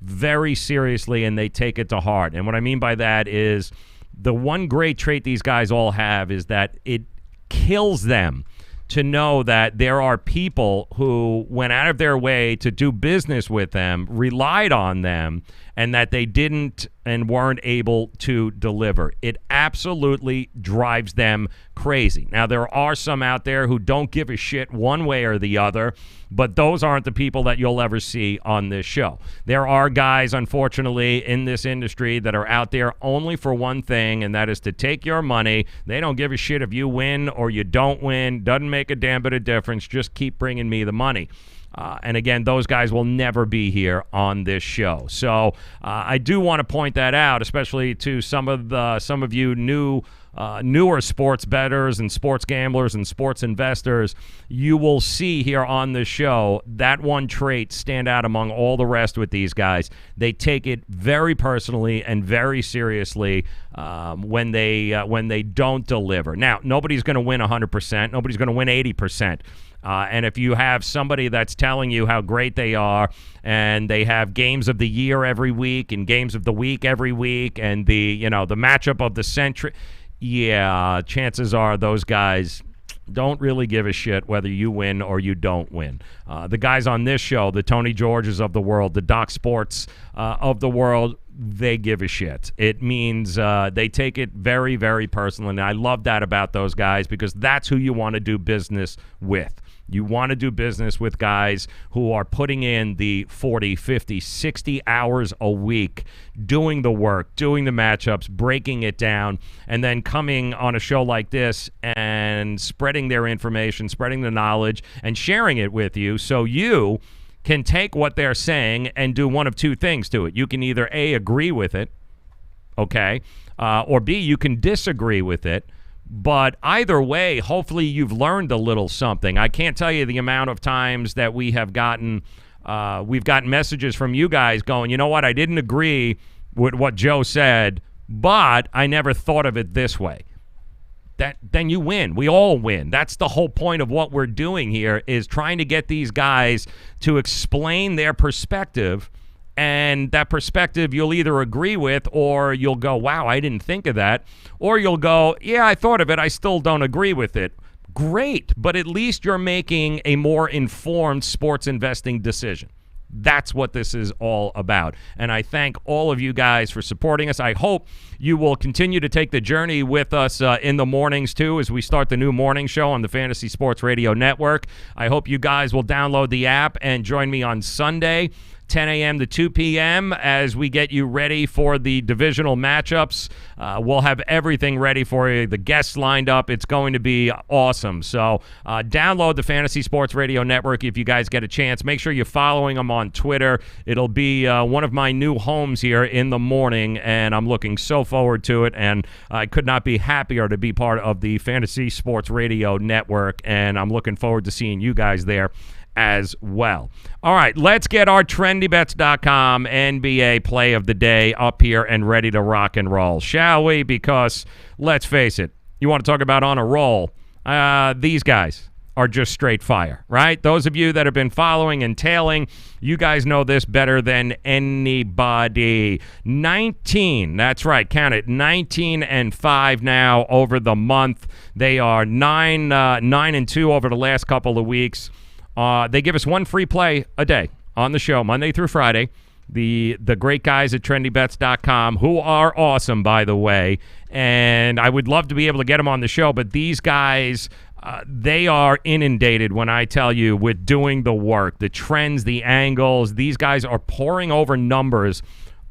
very seriously, and they take it to heart. And what I mean by that is the one great trait these guys all have is that it kills them to know that there are people who went out of their way to do business with them, relied on them, and that they didn't and weren't able to deliver. It absolutely drives them crazy. Now, there are some out there who don't give a shit one way or the other, but those aren't the people that you'll ever see on this show. There are guys, unfortunately, in this industry that are out there only for one thing, and that is to take your money. They don't give a shit if you win or you don't win. Doesn't make a damn bit of difference. Just keep bringing me the money. And again, those guys will never be here on this show. So I do want to point that out, especially to some of you newer sports bettors and sports gamblers and sports investors. You will see here on this show that one trait stand out among all the rest with these guys. They take it very personally and very seriously when they don't deliver. Now, nobody's going to win 100%. Nobody's going to win 80%. And if you have somebody that's telling you how great they are, and they have games of the year every week and games of the week every week, and the matchup of the century, yeah, chances are those guys don't really give a shit whether you win or you don't win. The guys on this show, the Tony Georges of the world, the Doc Sports of the world, they give a shit. It means they take it very, very personally. And I love that about those guys, because that's who you want to do business with. You want to do business with guys who are putting in the 40, 50, 60 hours a week, doing the work, doing the matchups, breaking it down, and then coming on a show like this and spreading their information, spreading the knowledge, and sharing it with you, so you can take what they're saying and do one of two things to it. You can either A, agree with it, okay, or B, you can disagree with it. But either way, hopefully you've learned a little something. I can't tell you the amount of times that we've gotten messages from you guys going, you know what, I didn't agree with what Joe said, but I never thought of it this way. Then you win. We all win. That's the whole point of what we're doing here, is trying to get these guys to explain their perspective. And that perspective you'll either agree with, or you'll go, wow, I didn't think of that. Or you'll go, yeah, I thought of it. I still don't agree with it. Great. But at least you're making a more informed sports investing decision. That's what this is all about. And I thank all of you guys for supporting us. I hope you will continue to take the journey with us in the mornings, too, as we start the new morning show on the Fantasy Sports Radio Network. I hope you guys will download the app and join me on Sunday, 10 a.m. to 2 p.m. as we get you ready for the divisional matchups. We'll have everything ready for you. The guests lined up. It's going to be awesome. So download the Fantasy Sports Radio Network if you guys get a chance. Make sure you're following them on Twitter. It'll be one of my new homes here in the morning, and I'm looking so forward to it, and I could not be happier to be part of the Fantasy Sports Radio Network, and I'm looking forward to seeing you guys there as well. All right, let's get our TrendyBets.com NBA play of the day up here and ready to rock and roll, shall we? Because let's face it, you want to talk about on a roll, these guys are just straight fire, right? Those of you that have been following and tailing, you guys know this better than anybody. 19, that's right, count it, 19-5 now over the month. They are 9-2 over the last couple of weeks. They give us one free play a day on the show, Monday through Friday. The great guys at TrendyBets.com, who are awesome, by the way, and I would love to be able to get them on the show, but these guys, they are inundated, when I tell you, with doing the work, the trends, the angles. These guys are pouring over numbers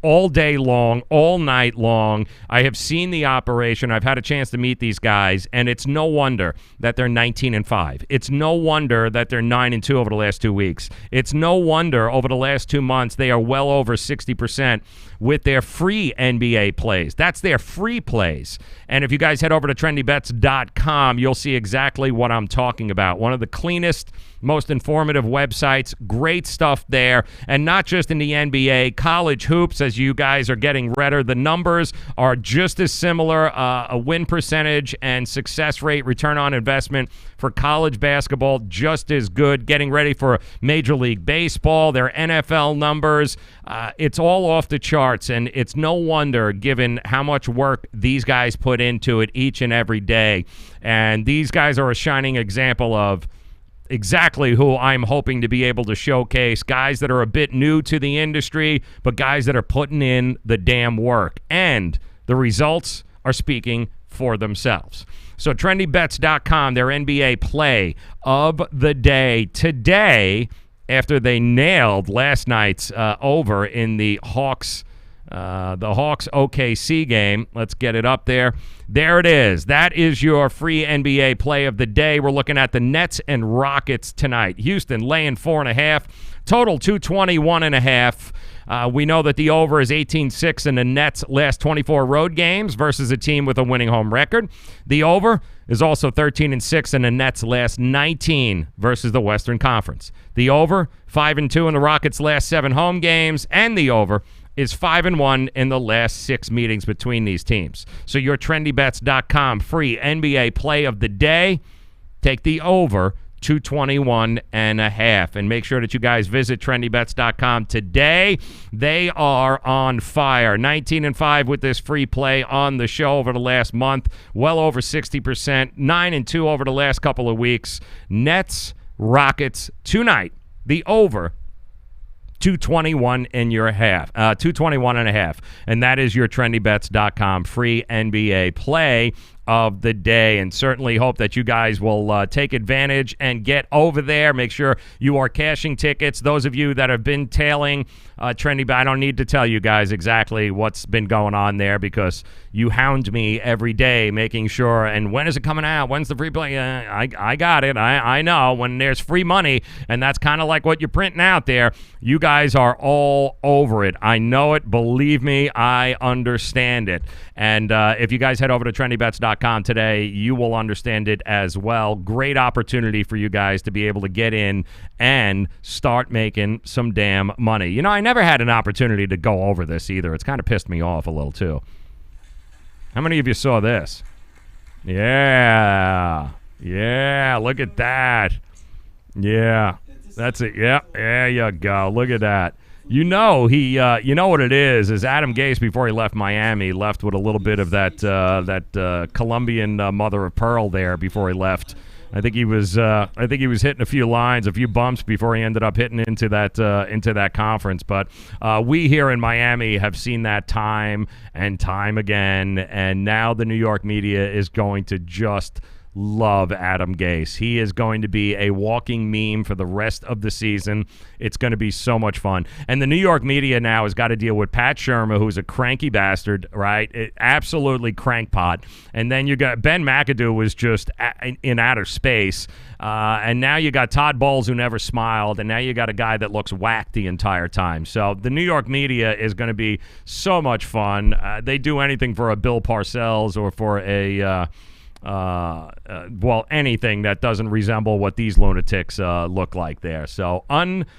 all day long, all night long. I have seen the operation. I've had a chance to meet these guys, and it's no wonder that they're 19-5. It's no wonder that they're 9-2 over the last 2 weeks. It's no wonder over the last 2 months they are well over 60% with their free NBA plays. That's their free plays. And if you guys head over to TrendyBets.com, you'll see exactly what I'm talking about. One of the cleanest, most informative websites. Great stuff there. And not just in the NBA, college hoops, as you guys are getting redder. The numbers are just as similar. A win percentage and success rate, return on investment for college basketball, just as good. Getting ready for Major League Baseball, their NFL numbers. It's all off the charts, and it's no wonder given how much work these guys put into it each and every day. And these guys are a shining example of exactly who I'm hoping to be able to showcase. Guys that are a bit new to the industry, but guys that are putting in the damn work. And the results are speaking for themselves. So TrendyBets.com, their NBA play of the day today, after they nailed last night's over in the Hawks OKC game. Let's get it up there. There it is. That is your free NBA play of the day. We're looking at the Nets and Rockets tonight. Houston laying 4.5. Total 221.5. We know that the over is 18-6 in the Nets' last 24 road games versus a team with a winning home record. The over is also 13-6 in the Nets' last 19 versus the Western Conference. The over, 5-2 in the Rockets' last 7 home games, and the over is 5-1 in the last 6 meetings between these teams. So your TrendyBets.com free NBA play of the day, take the over 221.5. And make sure that you guys visit TrendyBets.com today. They are on fire. 19-5 with this free play on the show over the last month. Well over 60%. 9-2 over the last couple of weeks. Nets, Rockets tonight. The over 221.5. And that is your TrendyBets.com free NBA play of the day, and certainly hope that you guys will take advantage and get over there. Make sure you are cashing tickets. Those of you that have been tailing Trendy, I don't need to tell you guys exactly what's been going on there because you hound me every day making sure, and when is it coming out? When's the free play? I got it. I know when there's free money, and that's kind of like what you're printing out there. You guys are all over it. I know it. Believe me, I understand it. And if you guys head over to TrendyBets.com today, you will understand it as well. Great opportunity for you guys to be able to get in and start making some damn money. You know, I never had an opportunity to go over this either. It's kind of pissed me off a little, too. How many of you saw this? Yeah. Yeah, look at that. Yeah, that's it. Yeah, there you go. Look at that. You know you know what it is Adam Gase, before he left Miami, left with a little bit of that Colombian mother of pearl there before he left. I think he was hitting a few lines, a few bumps before he ended up hitting into that conference. But we here in Miami have seen that time and time again, and now the New York media is going to just love Adam Gase. He is going to be a walking meme for the rest of the season. It's going to be so much fun. And the New York media now has got to deal with Pat Shermer, who's a cranky bastard, right? Absolutely crankpot. And then you got Ben McAdoo was just in outer space. And now you got Todd Bowles, who never smiled. And now you got a guy that looks whacked the entire time. So the New York media is going to be so much fun. They do anything for a Bill Parcells or for a anything that doesn't resemble what these lunatics look like there. So unbelievable.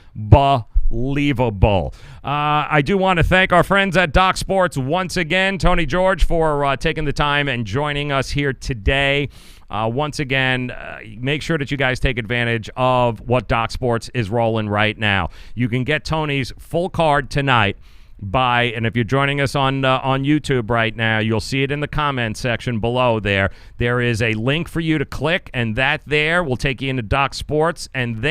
I do want to thank our friends at Doc Sports once again, Tony George, for taking the time and joining us here today. Once again, make sure that you guys take advantage of what Doc Sports is rolling right now. You can get Tony's full card tonight and if you're joining us on YouTube right now, you'll see it in the comment section below there. There is a link for you to click, and that there will take you into Doc Sports, and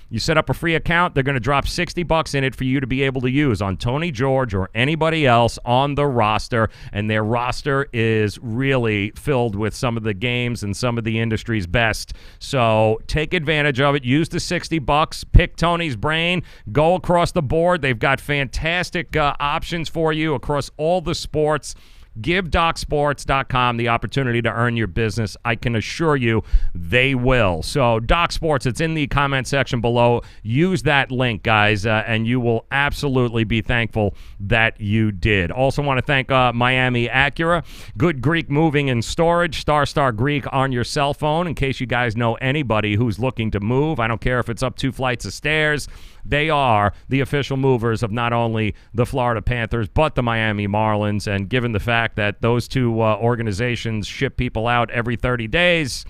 you set up a free account, they're going to drop $60 in it for you to be able to use on Tony George or anybody else on the roster, and their roster is really filled with some of the games and some of the industry's best. So take advantage of it. Use the $60, pick Tony's brain, go across the board. They've got fantastic options for you across all the sports. Give DocSports.com the opportunity to earn your business. I can assure you they will. So Doc Sports, it's in the comment section below. Use that link, guys, and you will absolutely be thankful that you did. Also want to thank Miami Acura, Good Greek Moving and Storage, Star Greek on your cell phone in case you guys know anybody who's looking to move. I don't care if it's up 2 flights of stairs. They are the official movers of not only the Florida Panthers, but the Miami Marlins. And given the fact that those two organizations ship people out every 30 days,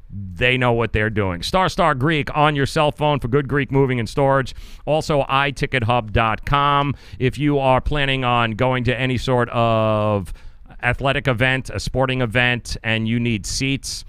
they know what they're doing. Star Greek on your cell phone for Good Greek Moving and Storage. Also, iTicketHub.com. If you are planning on going to any sort of athletic event, a sporting event, and you need seats,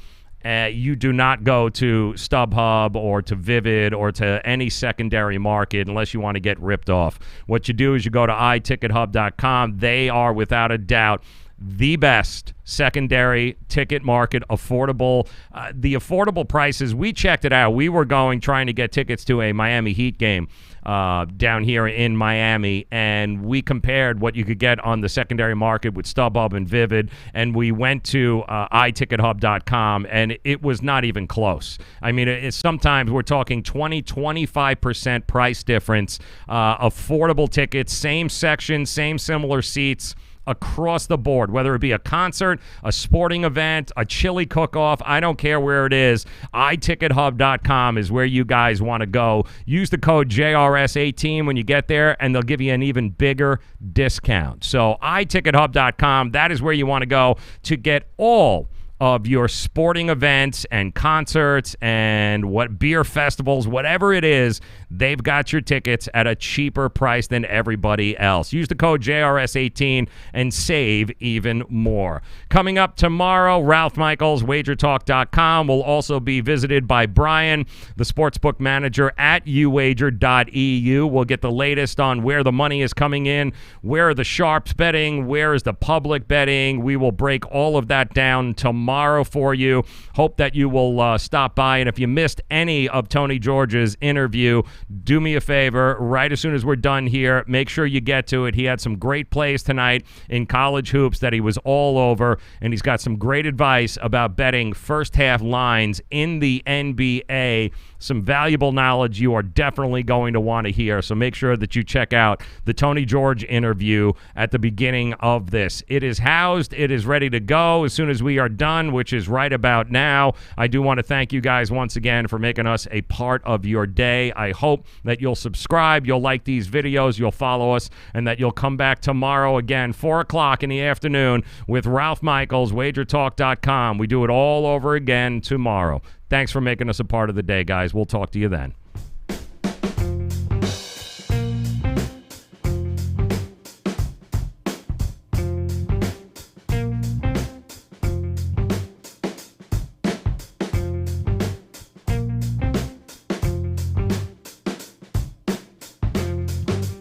you do not go to StubHub or to Vivid or to any secondary market unless you want to get ripped off. What you do is you go to iTicketHub.com. They are, without a doubt, the best secondary ticket market, affordable. The affordable prices, we checked it out. We were trying to get tickets to a Miami Heat game down here in Miami, and we compared what you could get on the secondary market with StubHub and Vivid, and we went to iTicketHub.com, and it was not even close. I mean, sometimes we're talking 20-25% price difference. Affordable tickets, same section, same similar seats, across the board, whether it be a concert, a sporting event, a chili cook-off, I don't care where it is. iTicketHub.com is where you guys want to go. Use the code JRS18 when you get there, and they'll give you an even bigger discount. So iTicketHub.com, that is where you want to go to get all of your sporting events and concerts and what beer festivals, whatever it is, they've got your tickets at a cheaper price than everybody else. Use the code JRS18 and save even more. Coming up tomorrow, Ralph Michaels, WagerTalk.com, will also be visited by Brian, the sportsbook manager at uwager.eu. We'll get the latest on where the money is coming in, where are the sharps betting, where is the public betting. We will break all of that down tomorrow for you. Hope that you will stop by. And if you missed any of Tony George's interview, do me a favor. Right as soon as we're done here, make sure you get to it. He had some great plays tonight in college hoops that he was all over, and he's got some great advice about betting first half lines in the NBA. Some valuable knowledge you are definitely going to want to hear. So make sure that you check out the Tony George interview at the beginning of this. It is housed. It is ready to go as soon as we are done, which is right about now. I do want to thank you guys once again for making us a part of your day. I hope that you'll subscribe, you'll like these videos, you'll follow us, and that you'll come back tomorrow again, 4 o'clock in the afternoon with Ralph Michaels, WagerTalk.com. We do it all over again tomorrow. Thanks for making us a part of the day, guys. We'll talk to you then.